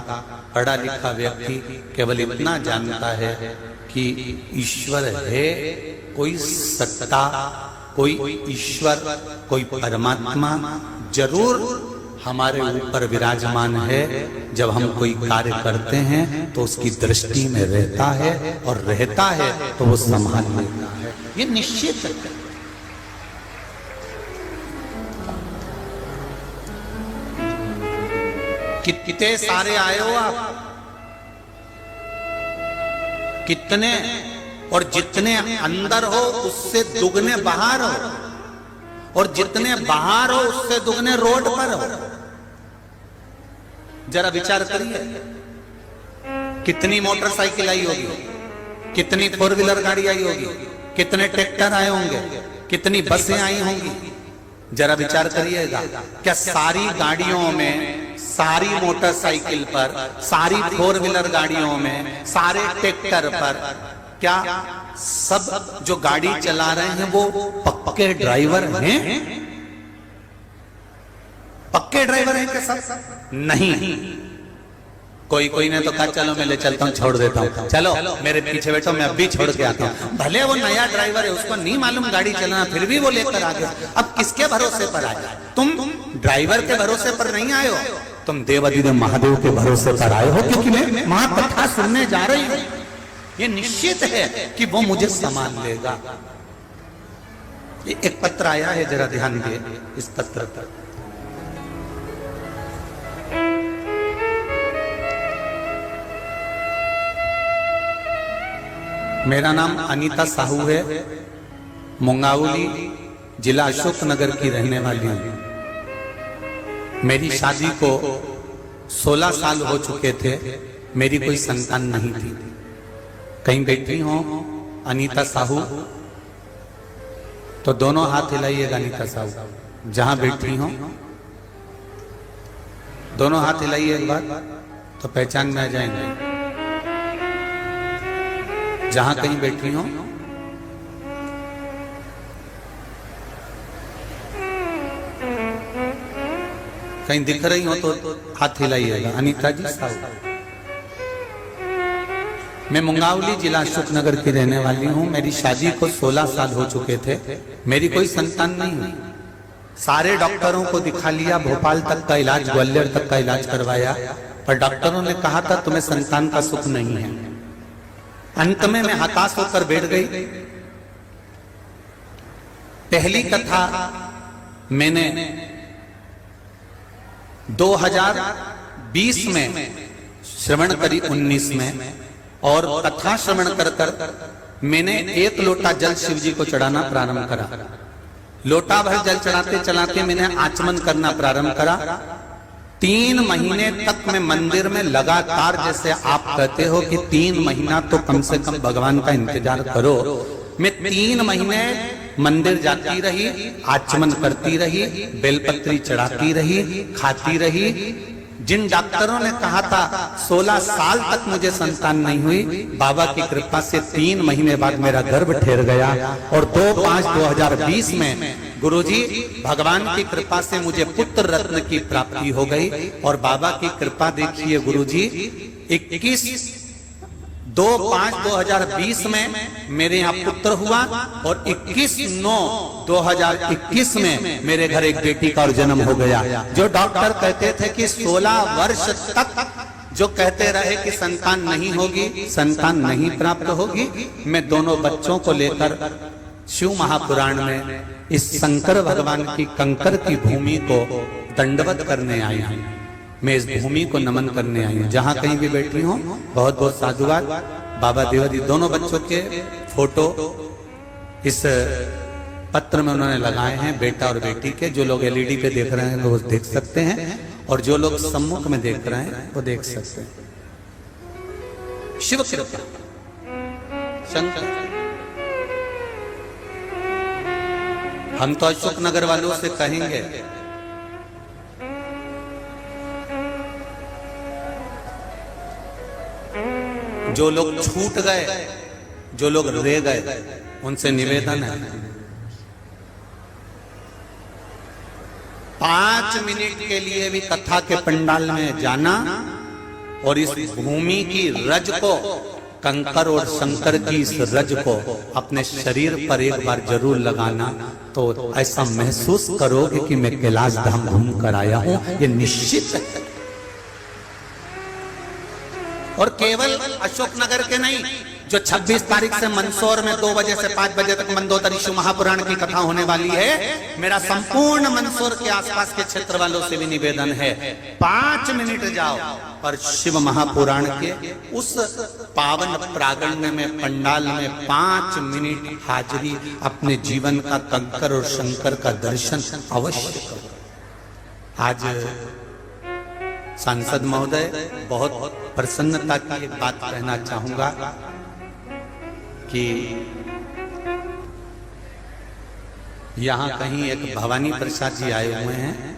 पढ़ा लिखा व्यक्ति केवल इतना जानता है कि ईश्वर है, कोई सत्ता, कोई ईश्वर, कोई परमात्मा जरूर हमारे ऊपर विराजमान है। जब हम कोई कार्य करते हैं तो उसकी दृष्टि में रहता है, और रहता है तो वो संभाल लेता है, ये निश्चित है। कितने सारे आए हो आप, कितने, और जितने अंदर हो उससे दुगने बाहर हो, और जितने बाहर हो उससे दुगने रोड पर हो। जरा विचार करिए, कितनी मोटरसाइकिल आई होगी, कितनी फोर व्हीलर गाड़ी आई होगी, कितने ट्रैक्टर आए होंगे, कितनी बसें आई होंगी। जरा विचार करिएगा, क्या सारी गाड़ियों में, सारी मोटरसाइकिल पर, सारी फोर व्हीलर गाड़ियों में, सारे ट्रैक्टर पर, क्या सब जो गाड़ी चला रहे हैं वो पक्के ड्राइवर हैं? पक्के ड्राइवर हैं क्या सब? नहीं। कोई ने तो कहा चलो मैं ले चलता हूँ, छोड़ देता हूँ, चलो मेरे पीछे बैठो, मैं अभी छोड़ के आता हूँ। भले वो नया ड्राइवर है, उसको नहीं मालूम गाड़ी चलाना, फिर भी वो लेकर आ गया। अब किसके भरोसे पर आए? तुम ड्राइवर के भरोसे पर नहीं आए हो, तुम देवाधिदेव महादेव के भरोसे पर आए हो, क्योंकि मैं महाकथा सुनने जा रही हूँ। ये निश्चित है कि वो मुझे संभाल लेगा। एक पत्र आया है, जरा ध्यान दिए इस पत्र पर। मेरा नाम अनीता साहू है, मुंगावली जिला अशोकनगर की रहने वाली हूँ। मेरी शादी को 16 साल हो चुके थे, मेरी कोई संतान नहीं थी। कहीं बैठी हो अनीता साहू तो दोनों हाथ हिलाइएगा। अनीता साहू जहां बैठी हो दोनों हाथ हिलाइए एक बार, तो पहचान में आ जाएंगे। जहां कहीं बैठी हो, कहीं दिख रही हो तो हाथ हिलाइएगा। अनीता जी साहू, मैं मुंगावली जिला अशोकनगर की रहने वाली हूँ। मेरी शादी को 16 साल हो चुके थे, मेरी कोई संतान नहीं हुई। सारे डॉक्टरों को दिखा लिया, भोपाल तक का इलाज, ग्वालियर तक का इलाज करवाया, पर डॉक्टरों ने कहा था तुम्हें संतान का सुख नहीं है। अंत में मैं हताश होकर बैठ गई। पहली कथा मैंने 2020 में श्रवण करी, 19 में, और कथा श्रवण कर मैंने 1 लोटा जल शिव जी को चढ़ाना प्रारंभ करा। लोटा भर जल चढ़ाते चढ़ाते मैंने आचमन करना प्रारंभ करा। 3 महीने तक मैं मंदिर में लगातार, जैसे आप कहते हो कि 3 महीना तो कम से कम भगवान का इंतजार करो, मैं 3 महीने मंदिर जाती रही, आचमन करती रही, बेलपत्री चढ़ाती रही, खाती रही। जिन डॉक्टरों ने कहा था 16 साल तक मुझे संतान नहीं हुई, बाबा की कृपा से 3 महीने बाद मेरा गर्भ ठहर गया और 2/5/2020 में गुरुजी भगवान की कृपा से मुझे पुत्र रत्न की प्राप्ति हो गई। और बाबा की कृपा देखिए गुरुजी, 21/5/2020 में मेरे यहाँ पुत्र हुआ और 21/9/2021 में मेरे घर एक बेटी का और जन्म हो गया। जो डॉक्टर कहते थे कि 16 वर्ष तक जो कहते रहे कि संतान नहीं होगी, संतान नहीं प्राप्त होगी, मैं दोनों बच्चों को लेकर शिव महापुराण में इस शंकर भगवान की कंकर की भूमि को दंडवत करने आई हूं। मैं इस भूमि को नमन करने आई हूँ। जहां कहीं भी बैठी हूँ बहुत बहुत साधुवाद। बाबा देवादी दोनों बच्चों के फोटो इस पत्र में उन्होंने लगाए हैं, बेटा और बेटी के। जो लोग एलईडी पे देख रहे हैं वो देख सकते हैं और जो लोग सम्मुख में देख रहे हैं वो देख सकते हैं। शिव कृपा शंकर। हम तो अशोक नगर वालों से कहेंगे जो लोग छूट गए, जो लोग रह गए, उनसे निवेदन है 5 मिनट के लिए भी कथा के पंडाल में जाना और इस भूमि की रज को, कंकर और शंकर की इस रज को अपने शरीर पर एक बार जरूर लगाना, तो ऐसा महसूस करोगे कि मैं कैलाश धाम घूम कर आया हूं। ये निश्चित है। और केवल अशोक नगर के नहीं, जो 26 तारीख से मंदसौर में 2 बजे से 5 बजे तक मंदोदरी शिव महापुराण की कथा होने वाली है, मेरा संपूर्ण मंदसौर के आसपास के क्षेत्र वालों से भी निवेदन है 5 मिनट जाओ और शिव महापुराण के उस पावन प्रांगण में पंडाल में 5 मिनट हाजिरी, अपने जीवन का कंकर और शंकर का दर्शन अवश्य करो। आज सांसद महोदय, बहुत प्रसन्नता की एक बात कहना चाहूंगा कि यहाँ कहीं एक भवानी प्रसाद जी आए हुए हैं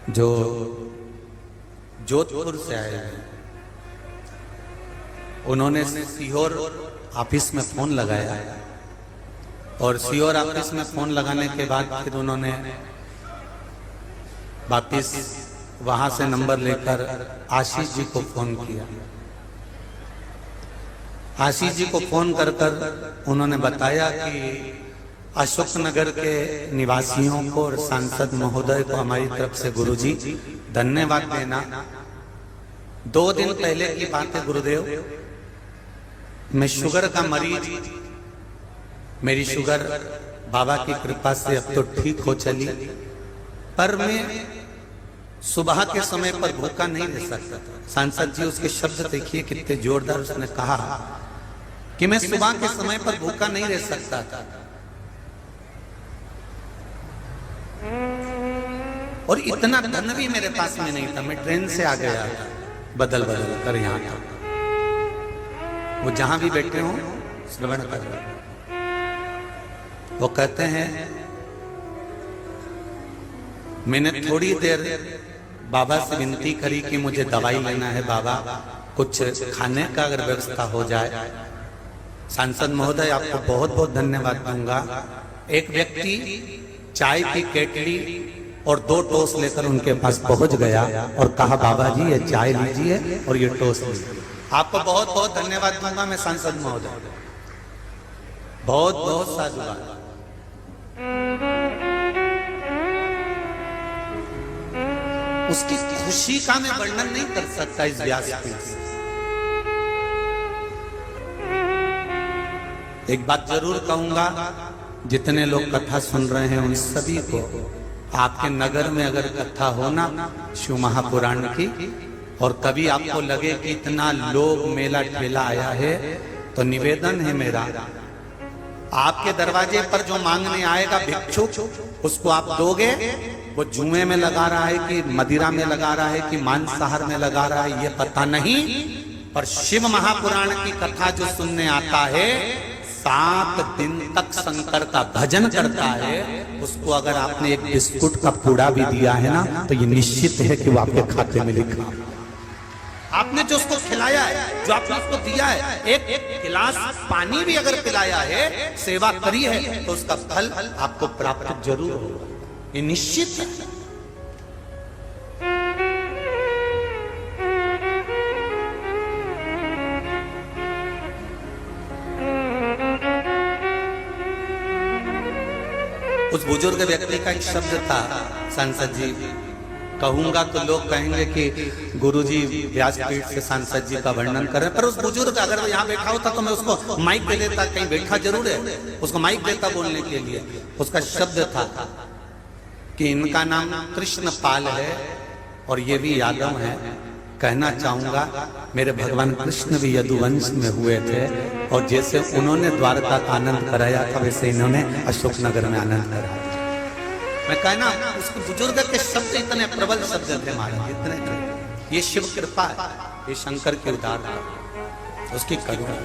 जो जोधपुर से आए हैं। उन्होंने सीहोर ऑफिस में फोन लगाया और सीहोर ऑफिस में फोन लगाने के बाद फिर उन्होंने वापिस वहां से नंबर लेकर आशीष जी को फोन किया। आशीष जी को फोन कर उन्होंने बताया कि अशोक नगर के निवासियों को और सांसद महोदय को हमारी तरफ से गुरुजी धन्यवाद देना। 2 दिन पहले की बात है गुरुदेव, मैं शुगर का मरीज, मेरी शुगर बाबा की कृपा से अब तो ठीक हो चली, पर मैं सुबह के समय पर भूखा नहीं रह सकता था। सांसद जी उसके शब्द देखिए कितने जोरदार, उसने कहा कि मैं सुबह के समय पर भूखा नहीं रह सकता था और इतना धन भी मेरे पास में नहीं था। मैं ट्रेन से आ गया था, बदल कर यहाँ था। वो जहां भी बैठे हो श्रवण कर, वो कहते हैं मैंने थोड़ी देर बाबा से विनती करी कि मुझे दवाई लेना है बाबा, कुछ खाने का अगर व्यवस्था हो जाए। सांसद महोदय आपको बहुत बहुत धन्यवाद दूंगा। एक व्यक्ति चाय की केटली और 2 टोस्ट लेकर उनके पास पहुंच गया और कहा बाबा जी ये चाय लीजिए और ये टोस्ट लीजिए। आपको बहुत बहुत धन्यवाद दूंगा मैं सांसद महोदय, बहुत बहुत साधुवाद। उसकी खुशी का मैं वर्णन नहीं कर सकता इस व्यासपीठ से। एक बात जरूर कहूंगा, जितने लोग कथा सुन रहे हैं उन सभी को, आपके नगर में अगर कथा हो ना शिव महापुराण की, और कभी आपको लगे कि इतना लोग मेला ठेला आया है, तो निवेदन है मेरा, आपके दरवाजे पर जो मांगने आएगा भिक्षुक, उसको आप दोगे। वो जुए में लगा रहा है कि मदिरा में लगा रहा है कि मांसाहार में लगा रहा है ये पता नहीं, पर शिव महापुराण की कथा जो सुनने आता है 7 दिन तक शंकर का भजन करता है, उसको अगर आपने एक बिस्कुट का पूड़ा भी दिया है ना, तो ये निश्चित है कि वो आपके खाते में लिखा। आपने जो उसको खिलाया है, जो आपने उसको दिया है, एक गिलास पानी भी अगर पिलाया है, सेवा करी है, तो उसका फल आपको प्राप्त जरूर होगा, ये निश्चित है। उस बुजुर्ग व्यक्ति का एक शब्द था, सांसद जी, कहूंगा तो लोग कहेंगे कि गुरुजी व्यासपीठ से सांसद जी का वर्णन कर रहे हैं, पर उस बुजुर्ग अगर वो यहाँ बैठा होता तो मैं उसको माइक दे देता, कहीं बैठा जरूर है, उसको माइक देता बोलने के लिए। उसका शब्द था कि इनका नाम कृष्ण पाल है और ये भी यादव है। कहना चाहूंगा, मेरे भगवान कृष्ण भी यदुवंश में हुए थे, और जैसे उन्होंने द्वारका का आनंद कराया था, वैसे इन्होंने अशोकनगर में आनंद कराया। मैं कहना, उस बुजुर्ग के शब्द इतने प्रबल शब्द थे महाराज, इतने। ये शिव कृपा है, ये शंकर की उदारता, उसकी करुणा।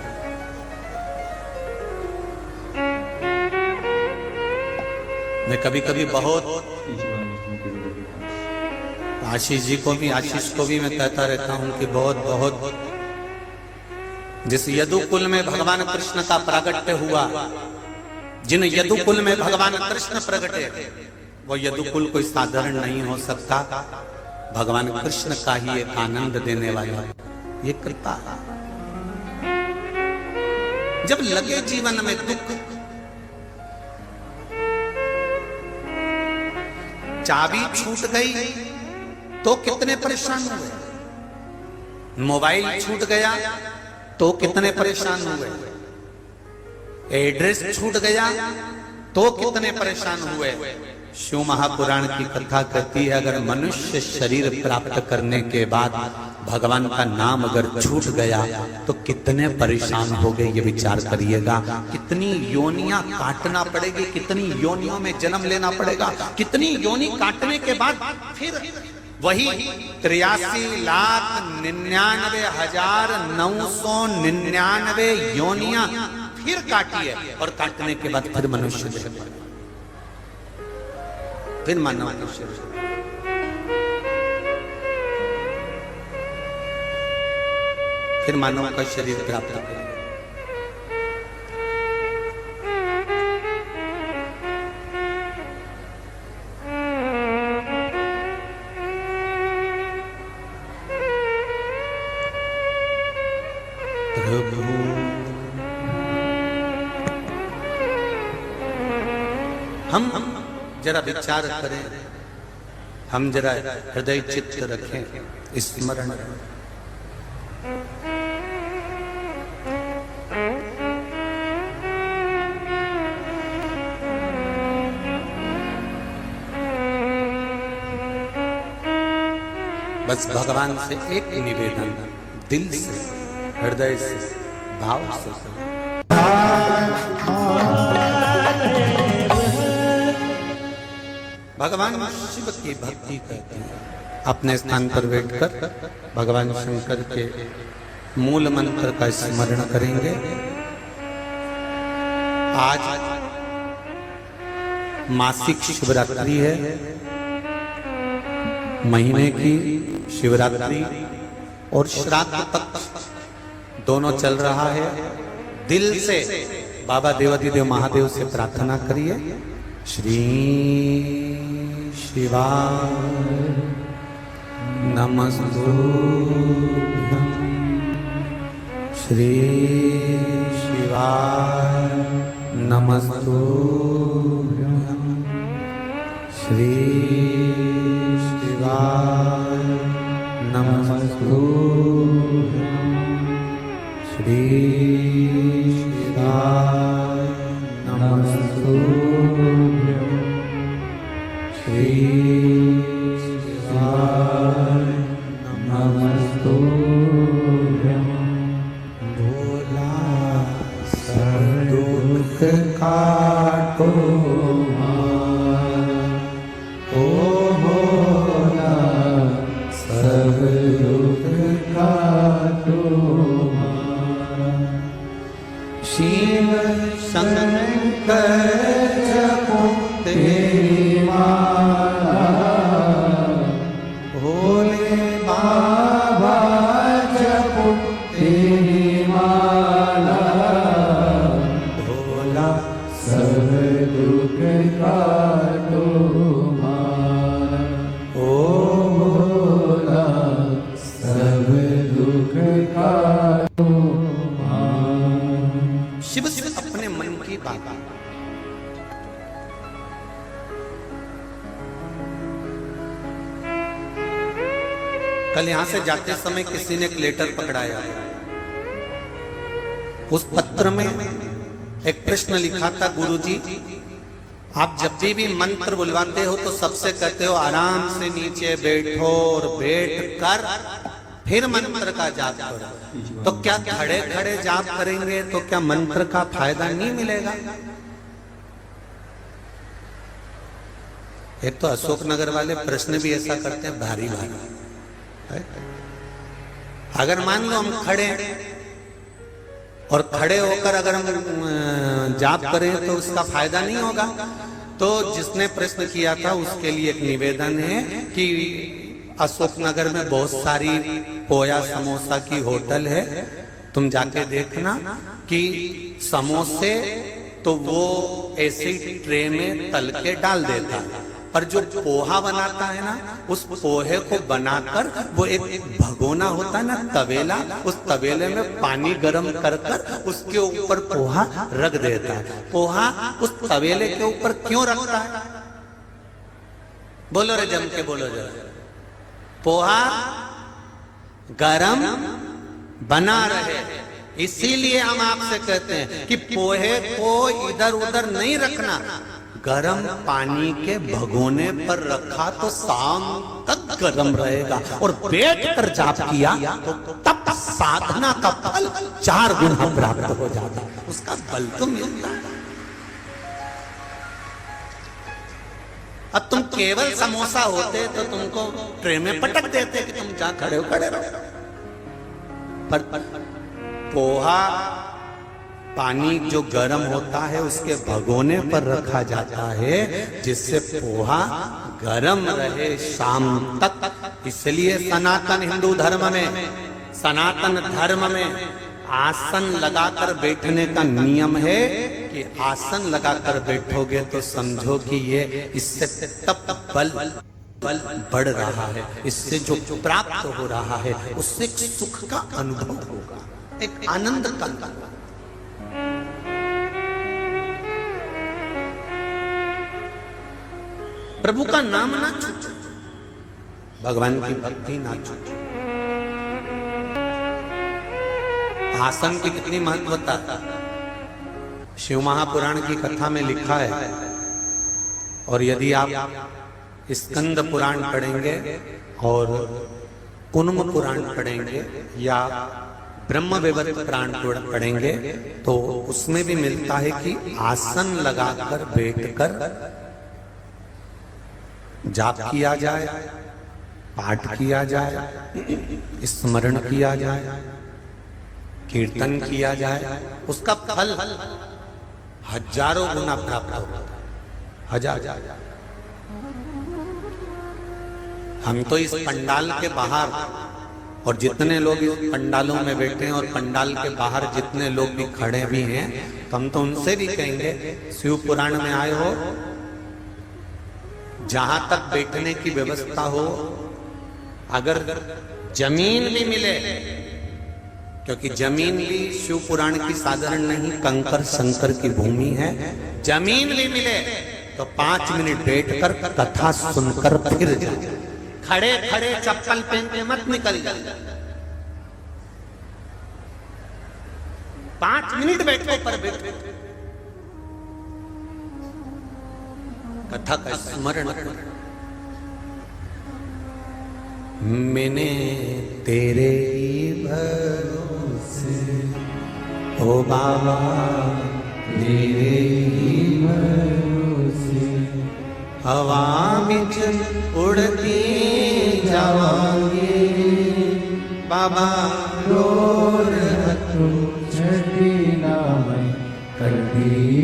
मैं कभी कभी बहुत आशीष जी को भी, आशीष को भी मैं कहता रहता हूं कि बहुत बहुत, जिस यदुकुल में भगवान कृष्ण का प्रागट्य हुआ, जिन यदुकुल में भगवान कृष्ण प्रगटे, वो यदुकुल कोई साधारण नहीं हो सकता। भगवान कृष्ण का ही एक आनंद देने वाला ये कृपा। जब लगे जीवन में दुख, चाबी छूट गई तो कितने परेशान हुए, मोबाइल छूट गया तो कितने परेशान हुए, एड्रेस छूट गया तो कितने परेशान हुए। शिव महापुराण की कथा कहती है, अगर मनुष्य शरीर प्राप्त करने के बाद भगवान का नाम अगर छूट गया तो कितने परेशान हो गए, ये विचार करिएगा। कितनी योनियां काटना पड़ेगी, कितनी योनियों में जन्म लेना पड़ेगा, कितनी योनि काटने के बाद फिर वही 83,99,999 योनियां फिर काटी है, और काटने के बाद फिर मनुष्य फिर मानव मनुष्य, फिर मानव का शरीर प्राप्त करें। प्रभु हम जरा विचार करें, हम जरा हृदय चित्त रखें, स्मरण। बस भगवान से एक निवेदन, दिल से, हृदय से, भाव से। भगवान शिव की भक्ति करते हैं। अपने स्थान पर बैठकर भगवान शंकर के मूल मंत्र का स्मरण करेंगे। आज मासिक शिवरात्रि है, महीने की शिवरात्रि और श्राद्ध तक दोनों चल रहा है। दिल से बाबा देवाधिदेव महादेव से प्रार्थना करिए, श्री शिवाय नमस्तुभ्यं, श्री शिवाय नमस्तुभ्यं, श्री शिवाय नमस्तुभ्यं, श्री शिवाय नमस्तुभ्यं, श्री शिवाय नमस्तुभ्यं। भोला सब दुख काटो ओ भोला सब दुख काटो शिव शंकर जपो तेरी माला, भोले बाबा जपो तेरी माला, भोला सब दुख काटो मारा, ओ भोला सब दुख काटो मारा। शिव से अपने मन की बात। कल यहां से जाते समय किसी ने एक लेटर पकड़ाया, उस पत्र में एक प्रश्न लिखा था, गुरुजी आप जब भी मंत्र बुलवाते हो तो सबसे कहते हो आराम से नीचे बैठो और बैठ कर फिर मंत्र का जाप करो, तो क्या खड़े खड़े जाप करेंगे तो क्या मंत्र का फायदा नहीं मिलेगा? एक तो अशोकनगर वाले प्रश्न भी ऐसा करते हैं, भारी भारी। अगर मान लो हम खड़े और खड़े होकर अगर हम जाप करें तो उसका फायदा नहीं होगा। तो जिसने प्रश्न किया था उसके लिए एक निवेदन है कि अशोकनगर में बहुत सारी पोया समोसा की होटल है, तुम जाके देखना कि समोसे तो वो ऐसे ट्रे में तल के डाल देता है, पर जो पोहा बनाता है ना, उस पोहे को बनाकर वो एक भगोना होता है ना, तवेला, उस तवेले में पानी गर्म कर कर उसके ऊपर पोहा रख देता है। पोहा उस तवेले के ऊपर क्यों रखता है? बोलो रे, जम के बोलो जरा। पोहा गरम बना रहे, इसीलिए हम आपसे कहते हैं कि पोहे को इधर उधर नहीं रखना, गरम पानी के भगोने पर रखा तो शाम तक गरम रहेगा, और बैठ कर जाप किया तो तब साधना का फल 4 गुना प्राप्त हो जाता, उसका फल तो मिलता है। अब तुम केवल समोसा होते तो तुमको ट्रे में पटक देते कि तुम जहां खड़े हो खड़े रहो, पर पोहा पानी जो गर्म होता है उसके भगोने पर रखा जाता है, जिससे पोहा गर्म रहे शाम तक। इसलिए सनातन हिंदू धर्म में, सनातन धर्म में आसन लगाकर बैठने का नियम है कि आसन लगाकर बैठोगे तो समझो कि ये इससे तप बल बढ़ रहा है, इससे जो प्राप्त हो रहा है उससे एक सुख का अनुभव होगा, एक आनंद का अनुभव। प्रभु का नाम ना छूटो, भगवान की भक्ति ना छूटो। आसन की कितनी महत्वता शिव महापुराण की कथा में लिखा है, और यदि आप स्कंद पुराण पढ़ेंगे और कुन्म पुराण पढ़ेंगे या ब्रह्म वैवर्त पुराण पढ़ेंगे तो उसमें भी मिलता है कि आसन लगाकर बैठकर जाप किया जाए, पाठ किया जाए, स्मरण किया जाए, कीर्तन किया जाए, उसका फल हजारों गुना प्राप्त होगा, हजार। हम तो इस पंडाल के बाहर, और जितने लोग इस पंडालों में बैठे हैं और पंडाल के बाहर जितने लोग भी खड़े भी हैं, तो हम तो उनसे भी कहेंगे, शिव पुराण में आए हो, जहां तक बैठने की व्यवस्था हो, अगर जमीन भी मिले, क्योंकि जमीन भी शिव पुराण की साधारण नहीं, कंकर शंकर की भूमि है, जमीन भी मिले तो 5 मिनट बैठकर कथा सुनकर फिर जाए, खड़े खड़े चप्पल पहन के मत निकल जाए, 5 मिनट बैठो पर बैठो, कथा का स्मरण करो। मैंने तेरे भरोसे ओ बाबा, तेरे भरोसे हवा बिच उड़ती जावांगे, बाबा रोर छठी ना मैं कटी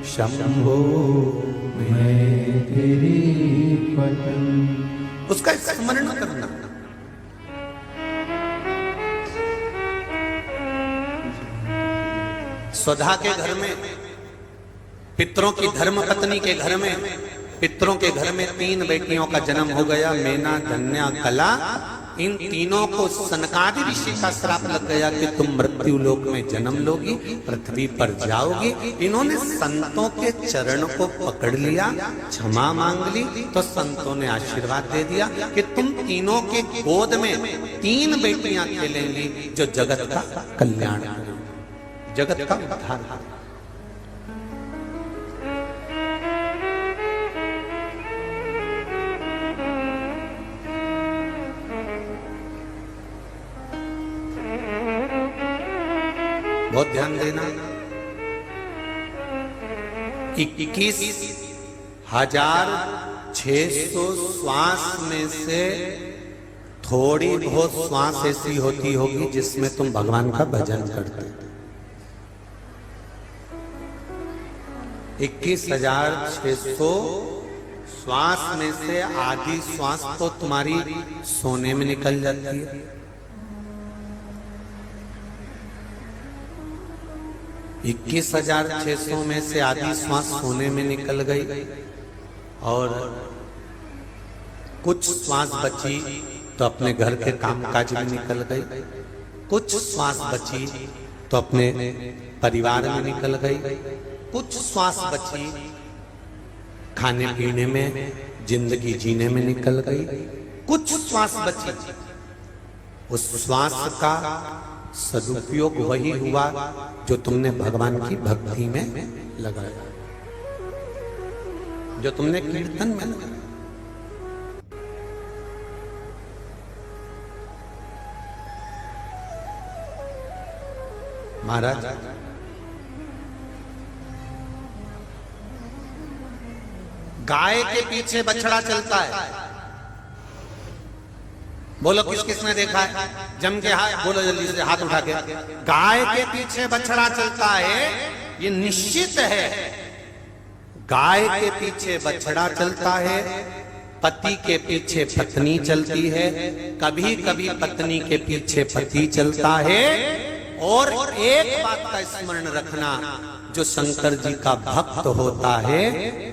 शंभो मैं तेरी पतन। उसका स्मरण करना। स्वधा के घर में, पितरों की धर्म पत्नी के घर में, पितरों के घर में 3 बेटियों का जन्म हो गया, मेना, धन्या, कला। इन तीनों को सनकादि ऋषि का श्राप लग गया कि तुम मृत्यु लोक में जन्म लोगी, पृथ्वी पर जाओगी। इन्होंने संतों के चरण को पकड़ लिया, क्षमा मांग ली, तो संतों ने आशीर्वाद दे दिया कि तुम तीनों के गोद में 3 बेटियां खेलेंगी जो जगत का कल्याण करेंगी, जगत का उद्धार करेंगी। बहुत ध्यान देना। 21,600 श्वास में से थोड़ी बहुत श्वास ऐसी होती होगी जिसमें तुम भगवान का भजन करते। 21,600 श्वास में से आधी श्वास तो तुम्हारी सोने में निकल जाती है। 21,600 में से आधी श्वास सोने में निकल गई और कुछ श्वास बची तो अपने घर के कामकाज में निकल गई, कुछ श्वास बची तो अपने परिवार में निकल गई, कुछ श्वास बची खाने पीने में, जिंदगी जीने में निकल गई, कुछ श्वास बची। उस श्वास का सदुपयोग वही हुआ जो तुमने भगवान की भक्ति में लगाया, जो तुमने कीर्तन में लगाया। महाराज गाय के पीछे बछड़ा चलता है। बोलो किस किसने देखा है? जम के हाथ बोलो, जल्दी से हाथ उठा के। गाय के पीछे बछड़ा चलता है, ये निश्चित है। गाय के पीछे बछड़ा चलता है, पति के पीछे पत्नी चलती है, कभी कभी पत्नी के पीछे पति चलता है। और एक बात का स्मरण रखना, जो शंकर जी का भक्त होता है,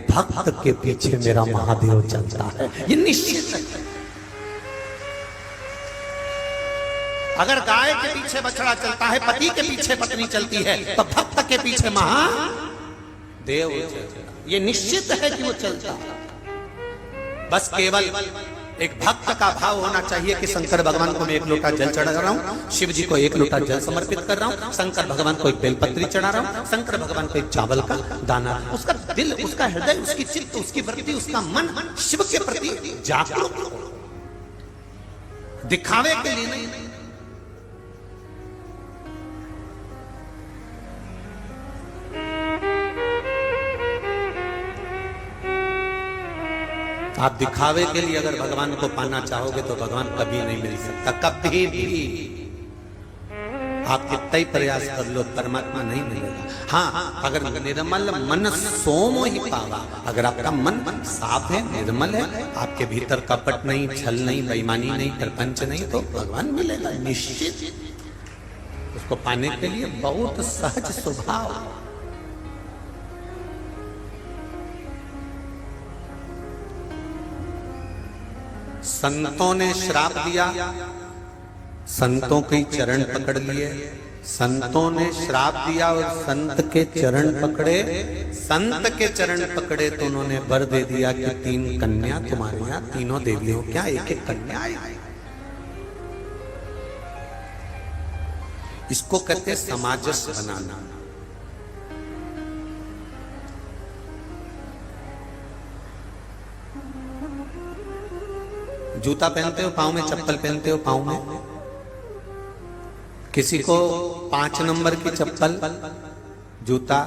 भक्त के पीछे मेरा महादेव चलता है, ये निश्चित है। अगर गाय के पीछे बछड़ा चलता है, पति के पीछे पत्नी चलती है, तो भक्त के पीछे महादेव चलता है, ये निश्चित है कि वो चलता है। बस केवल एक भक्त का भाव होना चाहिए कि शंकर भगवान को मैं 1 लोटा जल चढ़ा रहा हूँ, शिव जी को 1 लोटा जल समर्पित कर रहा हूँ, शंकर भगवान को 1 बेलपत्री चढ़ा रहा हूँ, शंकर भगवान को 1 चावल का दाना। उसका दिल, उसका हृदय, उसकी चित्त, उसकी वृत्ति, उसका मन शिव के प्रति जागरूक हो, दिखावे के लिए नहीं। आप दिखावे के लिए अगर भगवान को पाना चाहोगे तो भगवान कभी नहीं मिल सकता, कभी भी। आप कितना ही प्रयास कर लो, परमात्मा नहीं मिलेगा। हाँ, अगर निर्मल मन सोमो ही पावा, अगर आपका मन साफ है, निर्मल है, आपके भीतर कपट नहीं, छल नहीं, बेईमानी नहीं, प्रपंच नहीं, तो भगवान मिलेगा निश्चित। उसको पाने के लिए बहुत सहज स्वभाव। संतों ने श्राप दिया, संतों के चरण पकड़ लिए, संतों ने श्राप दिया और संत के चरण पकड़े, संत के चरण पकड़े तो उन्होंने वर दे दिया कि 3 कन्या तुम्हारे यहाँ, तीनों देवियों क्या 1-1 कन्या आई। इसको कहते सामंजस्य बनाना। जूता पहनते हो पाँव में, चप्पल पहनते हो पाँव में, किसी को 5 नंबर की चप्पल जूता,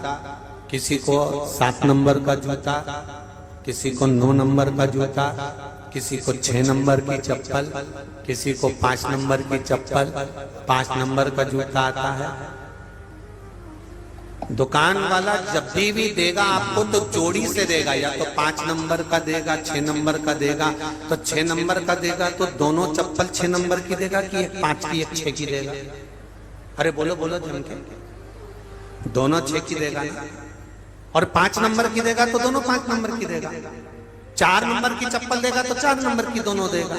किसी को 7 नंबर का जूता, किसी को 9 नंबर का जूता, किसी को 6 नंबर की चप्पल, किसी को 5 नंबर की चप्पल, 5 नंबर का जूता आता है। दुकान वाला जब भी देगा आपको तो जोड़ी से देगा, या तो 5 नंबर का देगा, 6 नंबर का देगा। तो 6 नंबर का देगा तो दोनों चप्पल 6 नंबर की देगा कि एक 5 की एक 6 की देगा? अरे बोलो बोलो जम के, दोनों 6 की देगा ना। और 5 नंबर की देगा तो दोनों 5 नंबर की देगा। 4 नंबर की चप्पल देगा तो 4 नंबर की दोनों देगा।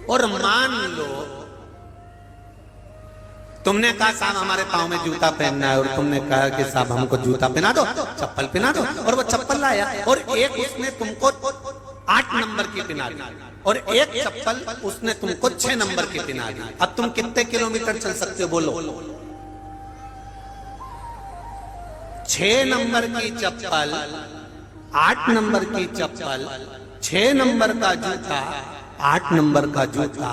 और मान लो तुमने कहा साहब हमारे पाँव में जूता पहनना है, और तुमने कहा कि साहब हमको जूता पहना दो, चप्पल पहना दो, और वो चप्पल लाया, और एक उसने तुमको 8 नंबर की पहना दी, और एक चप्पल उसने तुमको 6 नंबर की पहना दी। अब तुम कितने किलोमीटर चल सकते हो बोलो? 6 नंबर की चप्पल, 8 नंबर की चप्पल, 6 नंबर का जूता, 8 नंबर का जूता,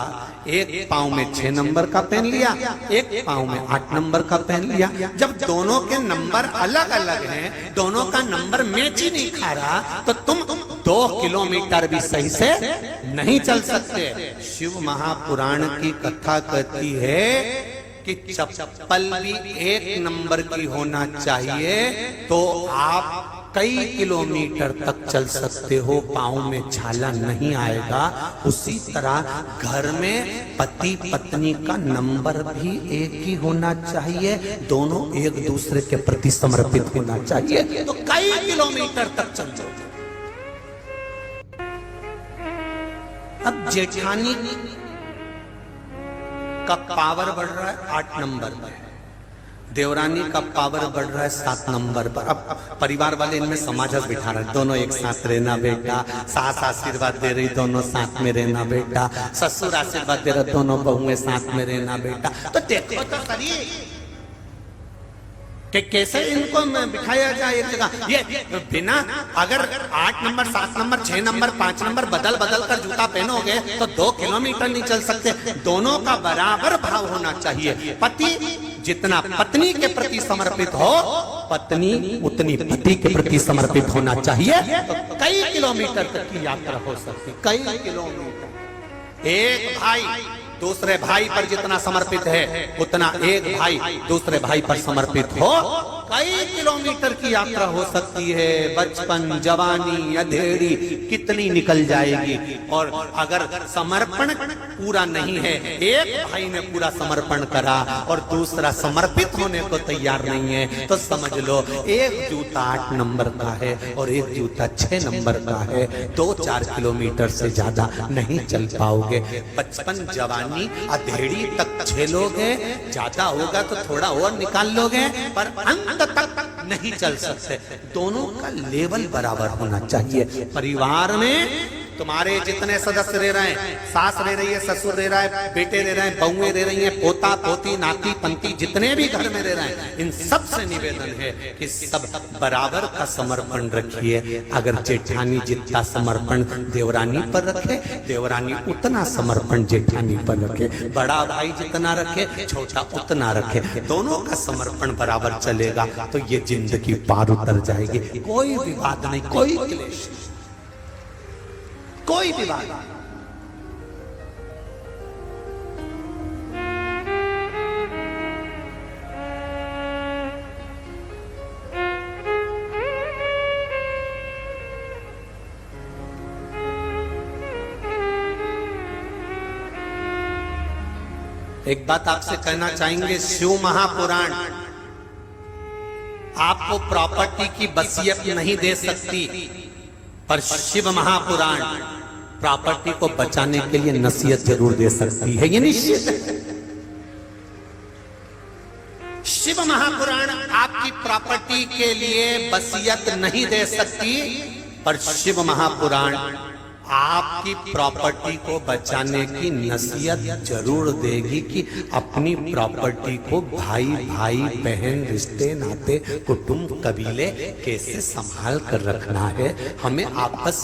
एक पाँव में 6 नंबर का पहन लिया, एक पाँव में 8 नंबर का पहन लिया। जब दोनों के नंबर अलग अलग हैं, दोनों का नंबर मैच ही नहीं खा रहा, तो तुम 2 किलोमीटर भी सही से नहीं चल सकते। शिव महापुराण की कथा कहती है कि चप्पल भी 1 नंबर की होना चाहिए, तो आप कई किलोमीटर तक चल सकते हो, पाँव में छाला नहीं आएगा। उसी तरह घर में पति पत्नी का नंबर भी एक ही होना चाहिए, दोनों एक दूसरे के प्रति समर्पित होना चाहिए, तो कई किलोमीटर तक चल जाओगे। अब जेठानी का पावर बढ़ रहा है 8 नंबर पर, देवरानी का पावर बढ़ रहा है 7 नंबर पर। अब परिवार वाले इनमें समाजस बिठा रहे हैं, दोनों एक साथ रहना बेटा, सास आशीर्वाद दे रही दोनों साथ में रहना बेटा, ससुर आशीर्वाद दे रहे दोनों बहुएं साथ में रहना बेटा। तो देखो तो सही कि कैसे इनको बिठाया जाए एक जगह। ये बिना अगर 8 नंबर, 7 नंबर, 6 नंबर, 5 नंबर बदल बदल कर जूता पहनोगे तो 2 किलोमीटर नहीं चल सकते। दोनों का बराबर भाव होना चाहिए। पति जितना पत्नी के प्रति समर्पित हो, पत्नी उतनी पति के प्रति समर्पित होना चाहिए, तो कई किलोमीटर तक की यात्रा हो सकती है। कई किलोमीटर। एक भाई दूसरे भाई पर जितना समर्पित है, उतना एक भाई दूसरे भाई पर समर्पित हो, कई किलोमीटर की यात्रा हो सकती है। बचपन, जवानी, अधेड़ी कितनी निकल जाएगी। और अगर समर्पण पूरा नहीं है, एक भाई ने पूरा समर्पण करा और दूसरा समर्पित होने को तैयार नहीं है, तो समझ लो एक जूता 8 नंबर का है और एक जूता 6 नंबर का है, 2-4 किलोमीटर से ज्यादा नहीं चल पाओगे। बचपन, जवानी, अधेड़ी तक झेलोगे, ज्यादा होगा तो थोड़ा और निकाल लोगे, पर अंत तक नहीं चल सकते। दोनों का लेवल बराबर होना चाहिए। परिवार में तुम्हारे जितने सदस्य रह रहे हैं, सास रह रही है, ससुर रह रहा है, बेटे रह रहे हैं, बहुएं रह रही हैं, पोता पोती, नाती पंती, जितने भी घर में रह रहे हैं, इन सब से निवेदन है कि सब बराबर का समर्पण रखिए। अगर जेठानी जितना समर्पण देवरानी पर रखे, देवरानी उतना समर्पण जेठानी पर रखे, बड़ा भाई जितना रखे, छोटा उतना रखे, दोनों का समर्पण बराबर चलेगा तो ये जिंदगी पार उतर जाएगी। कोई विवाद नहीं, कोई क्लेश, कोई विवाद। एक बात आपसे कहना चाहेंगे, शिव महापुराण आपको प्रॉपर्टी की वसीयत नहीं दे सकती, पर शिव महापुराण प्रॉपर्टी को बचाने के लिए नसीहत जरूर दे सकती है, ये निश्चित है। शिव महापुराण आपकी प्रॉपर्टी के लिए वसीयत नहीं दे सकती, पर शिव महापुराण आपकी प्रॉपर्टी को बचाने की नसीहत जरूर देगी कि अपनी प्रॉपर्टी को भाई भाई, बहन, रिश्ते नाते, कुटुंब, कबीले कैसे संभाल कर रखना है। हमें आपस में